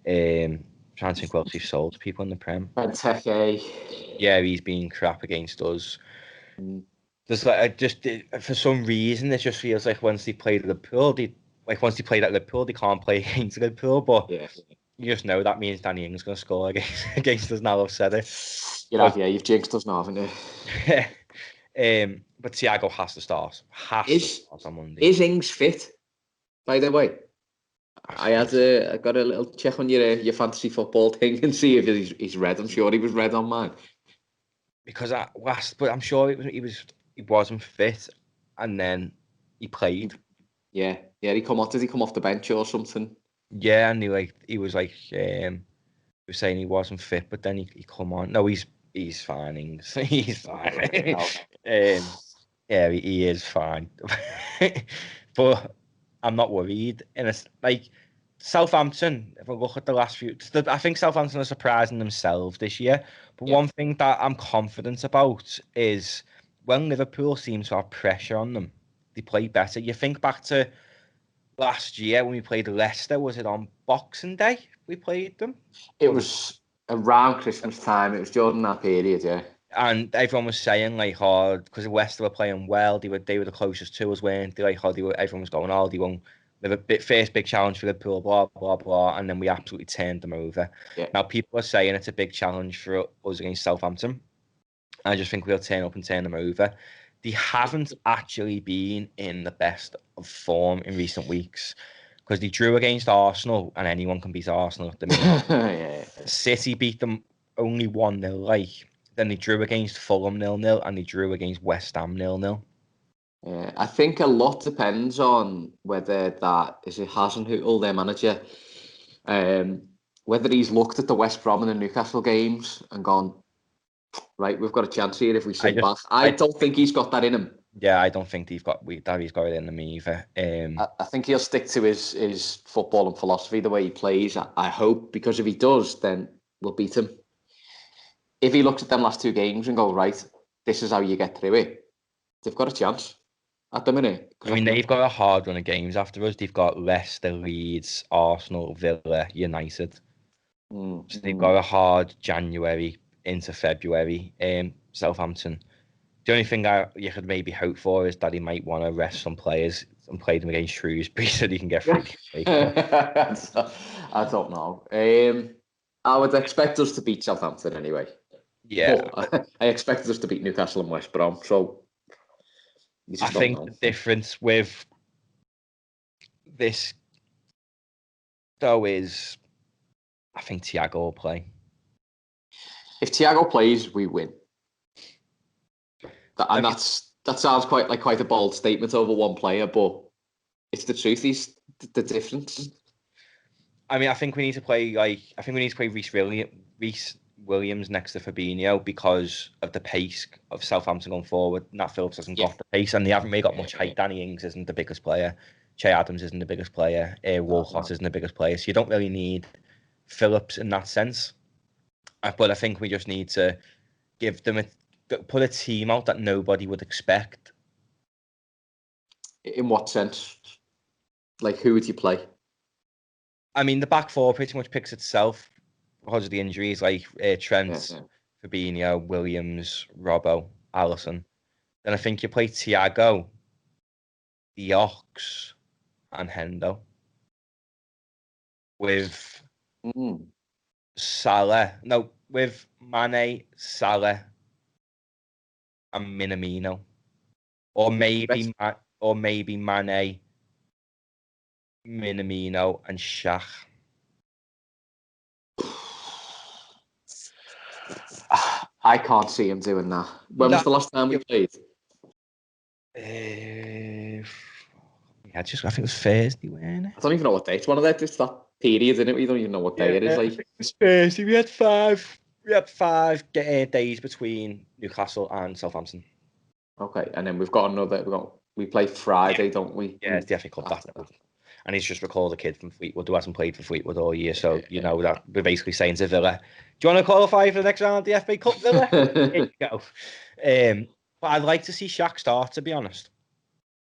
Trying to think what else he sold people in the Prem. Benteke. Yeah, he's been crap against us. There's like, for some reason, it just feels like once they played at Liverpool, once they played at Liverpool, they can't play against Liverpool. But you just know that means Danny Ings going to score against us now. I've said it. You've jinxed us now, haven't you? But Thiago has to start. To start on Monday. Is Ings fit, by the way? I got a little check on your fantasy football thing and see if he's red. I'm sure he was red on mine. Because but I'm sure he wasn't fit, and then he played. Yeah. Did he come off the bench or something? Yeah, and he was saying he wasn't fit, but then he come on. No, he's fine. He's fine. Yeah, he is fine. But I'm not worried. And it's like Southampton, if I look at the last few, I think Southampton are surprising themselves this year. But one thing that I'm confident about is when Liverpool seems to have pressure on them, they play better. You think back to last year when we played Leicester, was it on Boxing Day we played them? It was around Christmas time. It was during that period, yeah. And everyone was saying, like, oh, because Leicester were playing well, they were the closest to us, weren't they? Like, everyone was going, oh, they won't. They have first big challenge for Liverpool, blah, blah, blah. And then we absolutely turned them over. Yeah. Now, people are saying it's a big challenge for us against Southampton. I just think we'll turn up and turn them over. They haven't actually been in the best of form in recent weeks because they drew against Arsenal, and anyone can beat Arsenal at the minute. City beat them only 1-0, like. Then they drew against Fulham 0-0, and they drew against West Ham 0-0. Yeah, I think a lot depends on whether that is it Hasenhüttl, their manager, whether he's looked at the West Brom and the Newcastle games and gone, right, we've got a chance here if we sit back. I don't think he's got that in him. Yeah, I don't think he's got it in him either. I think he'll stick to his football and philosophy, the way he plays. I hope, because if he does, then we'll beat him. If he looks at them last two games and goes, right, this is how you get through it, they've got a chance at the minute. I mean, they've got a hard run of games after us. They've got Leicester, Leeds, Arsenal, Villa, United. So they've got a hard January into February. Southampton. The only thing you could maybe hope for is that he might want to rest some players and play them against Shrewsbury so they can get free. I don't know. I would expect us to beat Southampton anyway. Yeah. But I expected us to beat Newcastle and West Brom. So I think the difference with this, though, is I think Thiago will play. If Thiago plays, we win. That sounds quite a bold statement over one player, but it's the truth. He's the difference. I mean, I think we need to play Reece Williams next to Fabinho because of the pace of Southampton going forward. Nat Phillips hasn't got the pace, and they haven't really got much height. Danny Ings isn't the biggest player. Che Adams isn't the biggest player. Walcott isn't the biggest player. So you don't really need Phillips in that sense. But I think we just need to give them put a team out that nobody would expect. In what sense? Like, who would you play? I mean, the back four pretty much picks itself because of the injuries, like Trent, Fabinho, Williams, Robbo, Alisson. Then I think you play Thiago, the Ox, and Hendo. With with Mane, Salah, and Minamino. Or maybe Mane, Minamino, and Shaq. I can't see him doing that. When was the last time we played? I think it was Thursday, wasn't it? I don't even know what day. It's one of that. It's that period, isn't it? We don't even know what day it is. Like, I think it was Thursday. We had five days between Newcastle and Southampton. Okay, and then we've got another. We play Friday, don't we? Yeah, it's the FA Cup. And he's just recalled a kid from Fleetwood who hasn't played for Fleetwood all year. So, you know, that we're basically saying to Villa, do you want to qualify for the next round of the FA Cup, Villa? Here you go. But I'd like to see Shaq start, to be honest.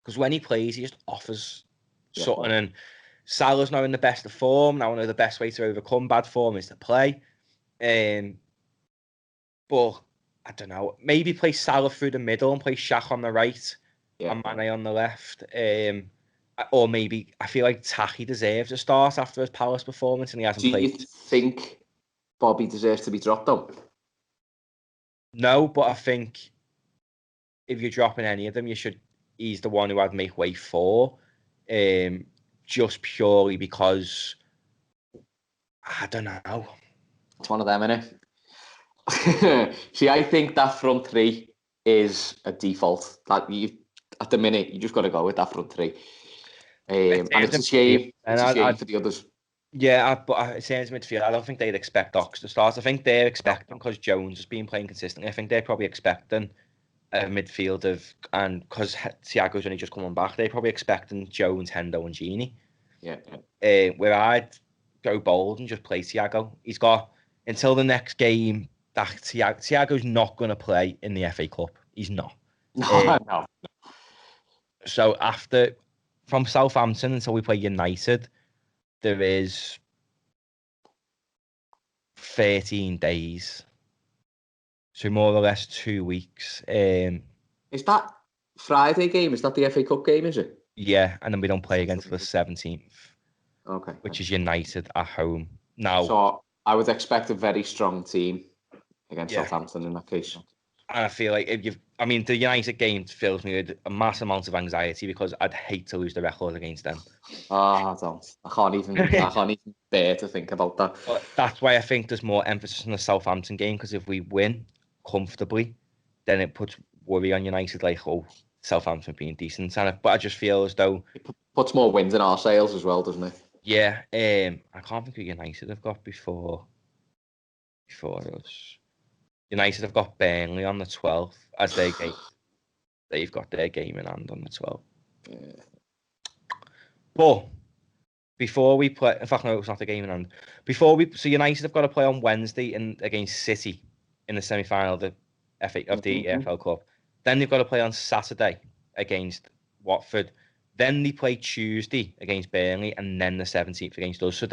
Because when he plays, he just offers something. And Salah's now in the best of form. Now I know the best way to overcome bad form is to play. But, I don't know, maybe play Salah through the middle and play Shaq on the right and Mane on the left. Or maybe I feel like Taki deserves a start after his Palace performance and he hasn't played. Do you think Bobby deserves to be dropped though? No, but I think if you're dropping any of them, he's the one who I'd make way for. Just purely because I don't know. It's one of them, innit? See, I think that front three is a default. That at the minute you just got to go with that front three. And it's a shame. It's a shame for the others. Yeah, but saying midfield, I don't think they'd expect Ox to start. I think they're expecting, because Jones has been playing consistently, I think they're probably expecting a midfield and because Thiago's only just coming back, they're probably expecting Jones, Hendo and Gini. Yeah. Where I'd go bold and just play Thiago. He's got until the next game that Thiago's not going to play in the FA Cup. He's not. No. So from Southampton until we play United, there is 13 days. So more or less 2 weeks. Is that Friday game? Is that the FA Cup game, is it? Yeah, and then we don't play again until the 17th. Okay. Which is United at home. Now, so I would expect a very strong team against Southampton in that case. And I feel like the United game fills me with a massive amount of anxiety because I'd hate to lose the record against them. I can't even bear to think about that. But that's why I think there's more emphasis on the Southampton game, because if we win comfortably, then it puts worry on United, like, Southampton being decent. But I just feel as though it puts more wins in our sails as well, doesn't it? Yeah. I can't think who United have got before us. United have got Burnley on the 12th as their game. They've got their game in hand on the 12th. Yeah. But before we play, in fact, no, it's not the game in hand. So United have got to play on Wednesday against City in the semi-final of the EFL Cup. Then they've got to play on Saturday against Watford. Then they play Tuesday against Burnley, and then the 17th against us. So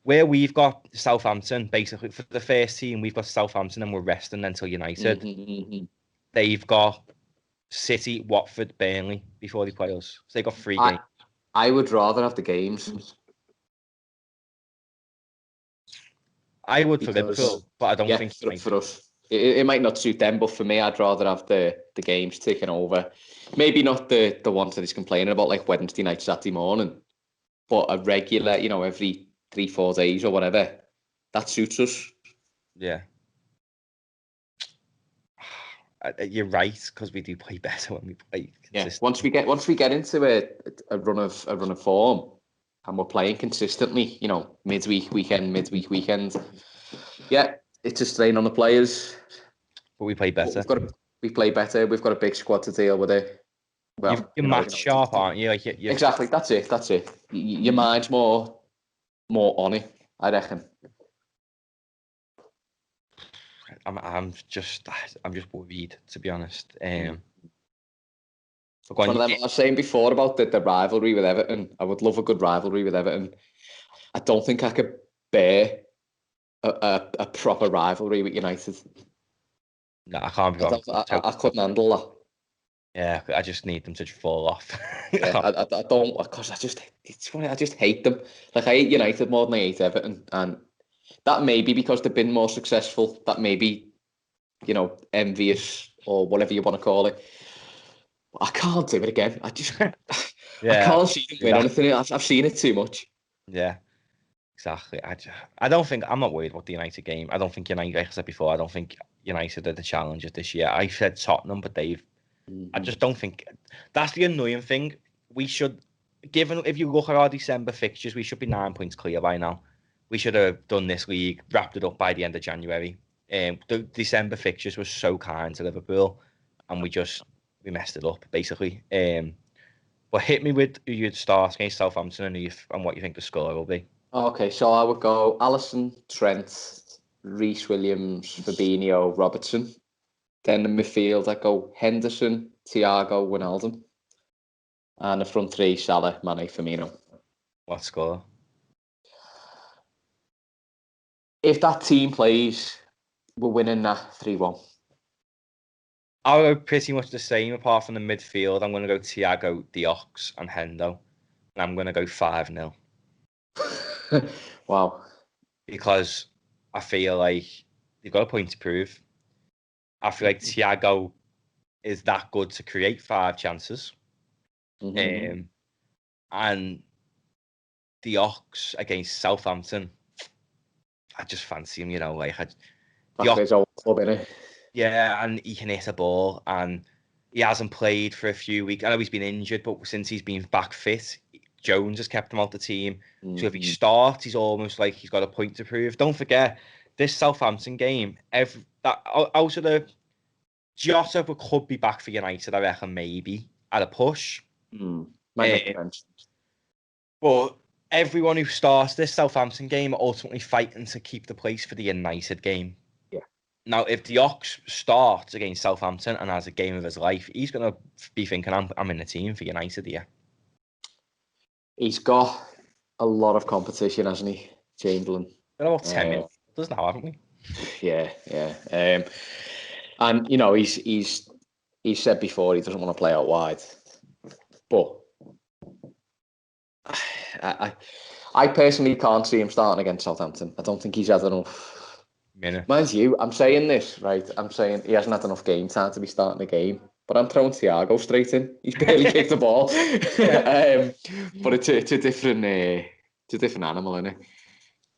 where we've got Southampton, basically, for the first team, we've got Southampton and we're resting until United. They've got City, Watford, Burnley before they play us. So they've got 3 games. I would rather have the games. I would for Liverpool, but I don't think... for us. It might not suit them, but for me, I'd rather have the games taken over. Maybe not the ones that he's complaining about, like Wednesday night, Saturday morning, but a regular, every 3-4 days or whatever, that suits us. Yeah. You're right, because we do play better when we play consistently. Yeah. Once we get into a run of form, and we're playing consistently, midweek weekend. Yeah, it's a strain on the players. But we play better. We play better. We've got a big squad to deal with it. Well, you're match sharp, aren't you? Like exactly. That's it. Your mind's more on it, I reckon. I'm just worried, to be honest. One of them, I was saying before about the rivalry with Everton. I would love a good rivalry with Everton. I don't think I could bear a proper rivalry with United. No, I can't be wrong. I couldn't handle that. Yeah, I just need them to fall off. I don't, because it's funny, I just hate them. Like, I hate United more than I hate Everton, and that may be because they've been more successful. That may be, envious or whatever you want to call it. But I can't do it again. I can't see them win anything. I've seen it too much. Yeah, exactly. I'm not worried about the United game. I don't think United, like I said before, I don't think United are the challengers this year. I said Tottenham, but I just don't think that's the annoying thing. We should, given if you look at our December fixtures, we should be 9 points clear by now. We should have done this league, wrapped it up by the end of January. The December fixtures were so kind to Liverpool, and we messed it up basically. But hit me with who you'd start against Southampton and what you think the score will be. Okay, so I would go Alisson, Trent, Reece Williams, Fabinho, Robertson. Then in midfield, I go Henderson, Thiago, Wijnaldum. And the front three, Salah, Mane, Firmino. What score? If that team plays, we're winning that 3-1. I'll go pretty much the same, apart from the midfield. I'm going to go Thiago, Diox, and Hendo. And I'm going to go 5-0. Wow. Because I feel like they've got a point to prove. I feel like Thiago is that good to create 5 chances. And the Ox against Southampton, I just fancy him, That's his old club, innit? Yeah, and he can hit a ball, and he hasn't played for a few weeks. I know he's been injured, but since he's been back fit, Jones has kept him out the team. So if he starts, he's almost like he's got a point to prove. Don't forget, this Southampton game, out of the Jota could be back for United, I reckon, maybe, at a push. But everyone who starts this Southampton game are ultimately fighting to keep the place for the United game. Yeah. Now, if the Ox starts against Southampton and has a game of his life, he's going to be thinking, I'm in the team for United here. He's got a lot of competition, hasn't he, Chamberlain? We're about 10 minutes now, haven't we? Yeah. And, he's said before he doesn't want to play out wide. But I personally can't see him starting against Southampton. I don't think he's had enough. Mind you, I'm saying this, right? I'm saying he hasn't had enough game time to be starting a game. But I'm throwing Thiago straight in. He's barely kicked the ball. But it's a different animal, isn't it?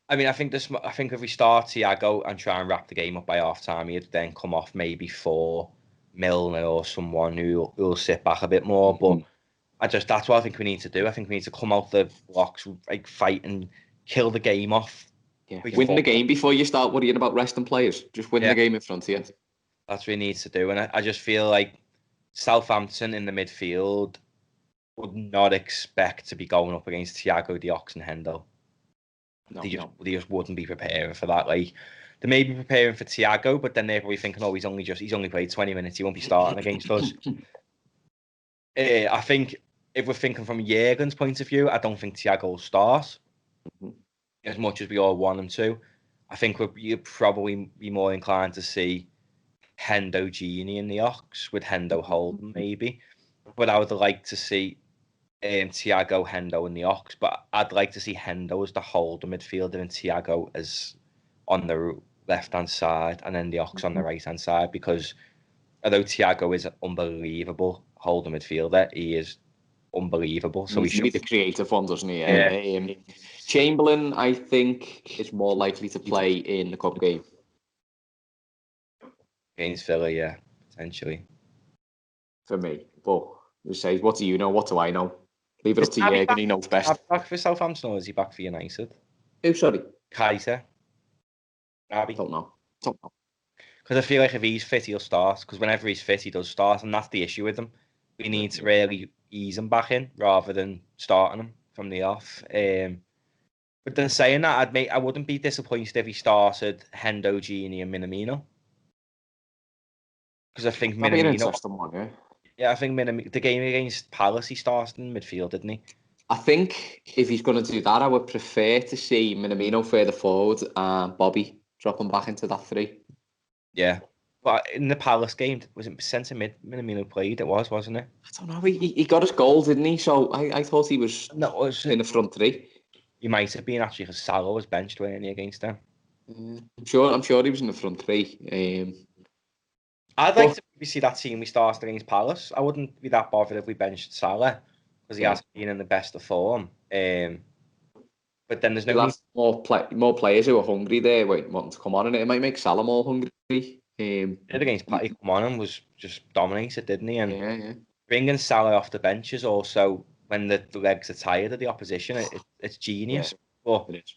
I mean, I think if we start Thiago and try and wrap the game up by half time, he'd then come off maybe for Milner or someone who'll sit back a bit more. But that's what I think we need to do. I think we need to come out the blocks, like fight and kill the game off. Yeah. Win the game before you start worrying about resting players. Just win the game in front of you. That's what we need to do. And I just feel like Southampton in the midfield would not expect to be going up against Thiago, Diox, and Hendo. They just wouldn't be preparing for that. Like, they may be preparing for Thiago, but then they're probably thinking, he's only played 20 minutes. He won't be starting against us. I think if we're thinking from Jurgen's point of view, I don't think Thiago will start as much as we all want him to. I think you'd probably be more inclined to see Hendo, Gini in the Ox with Hendo holding maybe. But I would like to see Thiago, Hendo in the Ox, but I'd like to see Hendo as the holder midfielder and Thiago as on the left-hand side and then the Ox on the right-hand side, because although Thiago is an unbelievable holder midfielder, he is unbelievable. So he should be the creative one, doesn't he? Yeah. Chamberlain, I think, is more likely to play in the cup game. Against Villa, yeah, potentially. For me. But you say, what do you know? What do I know? Leave it up to Jurgen, he knows best. Back for Southampton, or is he back for United? Who, sorry? Kaiser. Abby. Don't know. Because I feel like if he's fit, he'll start. Because whenever he's fit, he does start, and that's the issue with him. We need to really ease him back in rather than starting him from the off. But then saying that, I wouldn't be disappointed if he started Hendo, Gini, and Minamino. Because I think Minamino. That'd be an interesting one, yeah. Yeah, I think the game against Palace, he started in midfield, didn't he? I think if he's going to do that, I would prefer to see Minamino further forward and Bobby dropping back into that 3. Yeah. But in the Palace game, was it centre mid Minamino played? It was, wasn't it? I don't know. He got his goal, didn't he? So I thought he was in the front 3. He might have been, actually, because Salah was benched, weren't he, against them? I'm sure he was in the front 3. I'd like to see that team we started against Palace. I wouldn't be that bothered if we benched Salah, because he hasn't been in the best of form. But then there's no more players who are hungry there, wanting to come on, and it might make Salah more hungry. Did against Patty, come on, and was just dominated, didn't he? And yeah. bringing Salah off the bench is also, when the legs are tired of the opposition, it's genius. Yeah, but it is.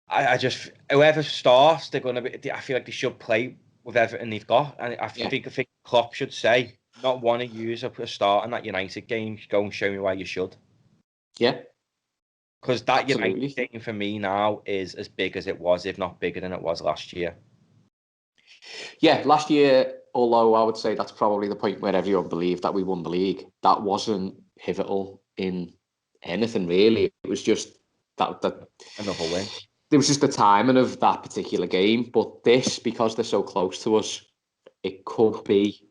I just, whoever starts, they're going to be. I feel like they should play with everything they've got, and I think Klopp should say, not want to use a start in that United game. Go and show me why you should. Yeah, because that absolutely. United game for me now is as big as it was, if not bigger than it was last year. Yeah, last year, although I would say that's probably the point where everyone believed that we won the league, that wasn't pivotal in anything really. It was just that another win. There was just the timing of that particular game. But this, because they're so close to us, it could be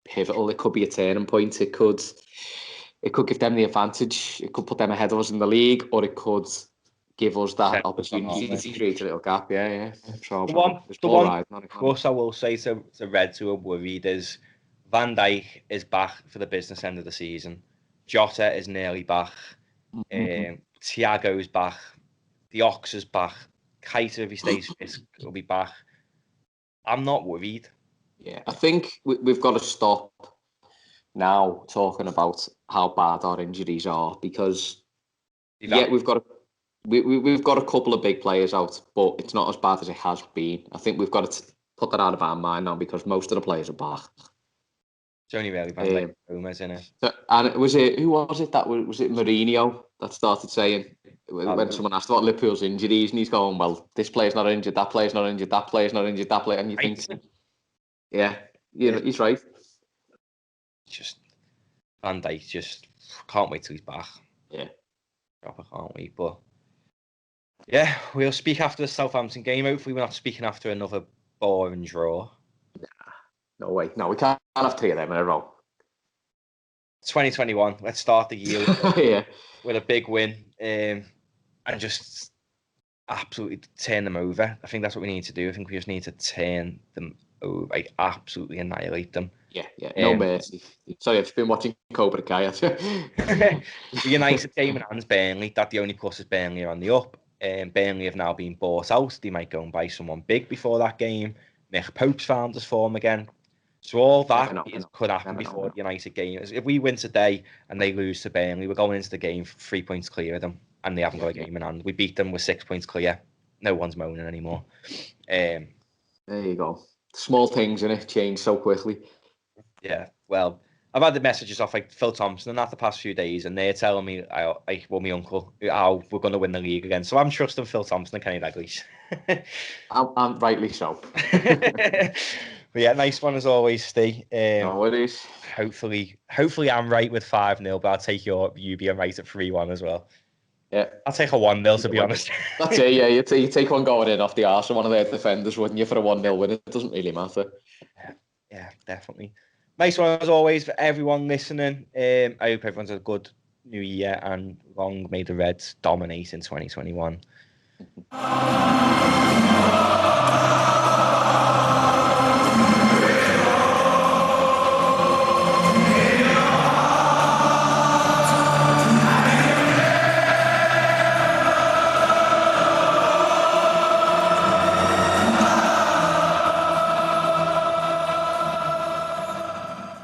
pivotal. It could be a turning point. It could give them the advantage. It could put them ahead of us in the league, or it could give us that opportunity to create a little gap. Yeah. So the one plus I will say to Reds who are worried is Van Dijk is back for the business end of the season. Jota is nearly back. Thiago's back. The Ox is back. Keita, if he stays fit, will be back. I'm not worried. Yeah, I think we've got to stop now talking about how bad our injuries are, because we've got a couple of big players out, but it's not as bad as it has been. I think we've got to put that out of our mind now, because most of the players are back. It's only really Van Dijk, Gomez, isn't it? So, and who was it Mourinho that started saying when someone asked about Liverpool's injuries, and he's going, well, this player's not injured, that player's not injured, that player's not injured, that player, and you think, he's right. Just Van Dijk, just can't wait till he's back. Yeah. Proper can't wait. But yeah, we'll speak after the Southampton game. Hopefully we're not speaking after another boring draw. No way. No, we can't have 3 of them in a row. 2021. Let's start the year with a big win, and just absolutely turn them over. I think that's what we need to do. I think we just need to turn them over, like absolutely annihilate them. Yeah. No mercy. Sorry, I've been watching Cobra Kai. The United game in hands, Burnley. That the only plus is Burnley are on the up. Burnley have now been bought out. They might go and buy someone big before that game. Nick Pope's found his form again. So all that could happen before the United game. If we win today and they lose to Burnley, we're going into the game 3 points clear of them, and they haven't got a game in hand. We beat them with 6 points clear. No one's moaning anymore. There you go. Small things in it change so quickly. Yeah, well, I've had the messages off like Phil Thompson and that the past few days, and they're telling me, my uncle, how we're going to win the league again. So I'm trusting Phil Thompson and Kenny Dalglish. I'm rightly so. But yeah, nice one as always, Ste. No worries. Hopefully I'm right with 5-0, but I'll take you being right at 3-1 as well. Yeah. I'll take a 1-0 to be honest. That's it, yeah. You take one going in off the arse of one of their defenders, wouldn't you, for a 1-0 win? It doesn't really matter. Yeah, definitely. Nice one as always for everyone listening. I hope everyone's had a good new year, and long may the Reds dominate in 2021.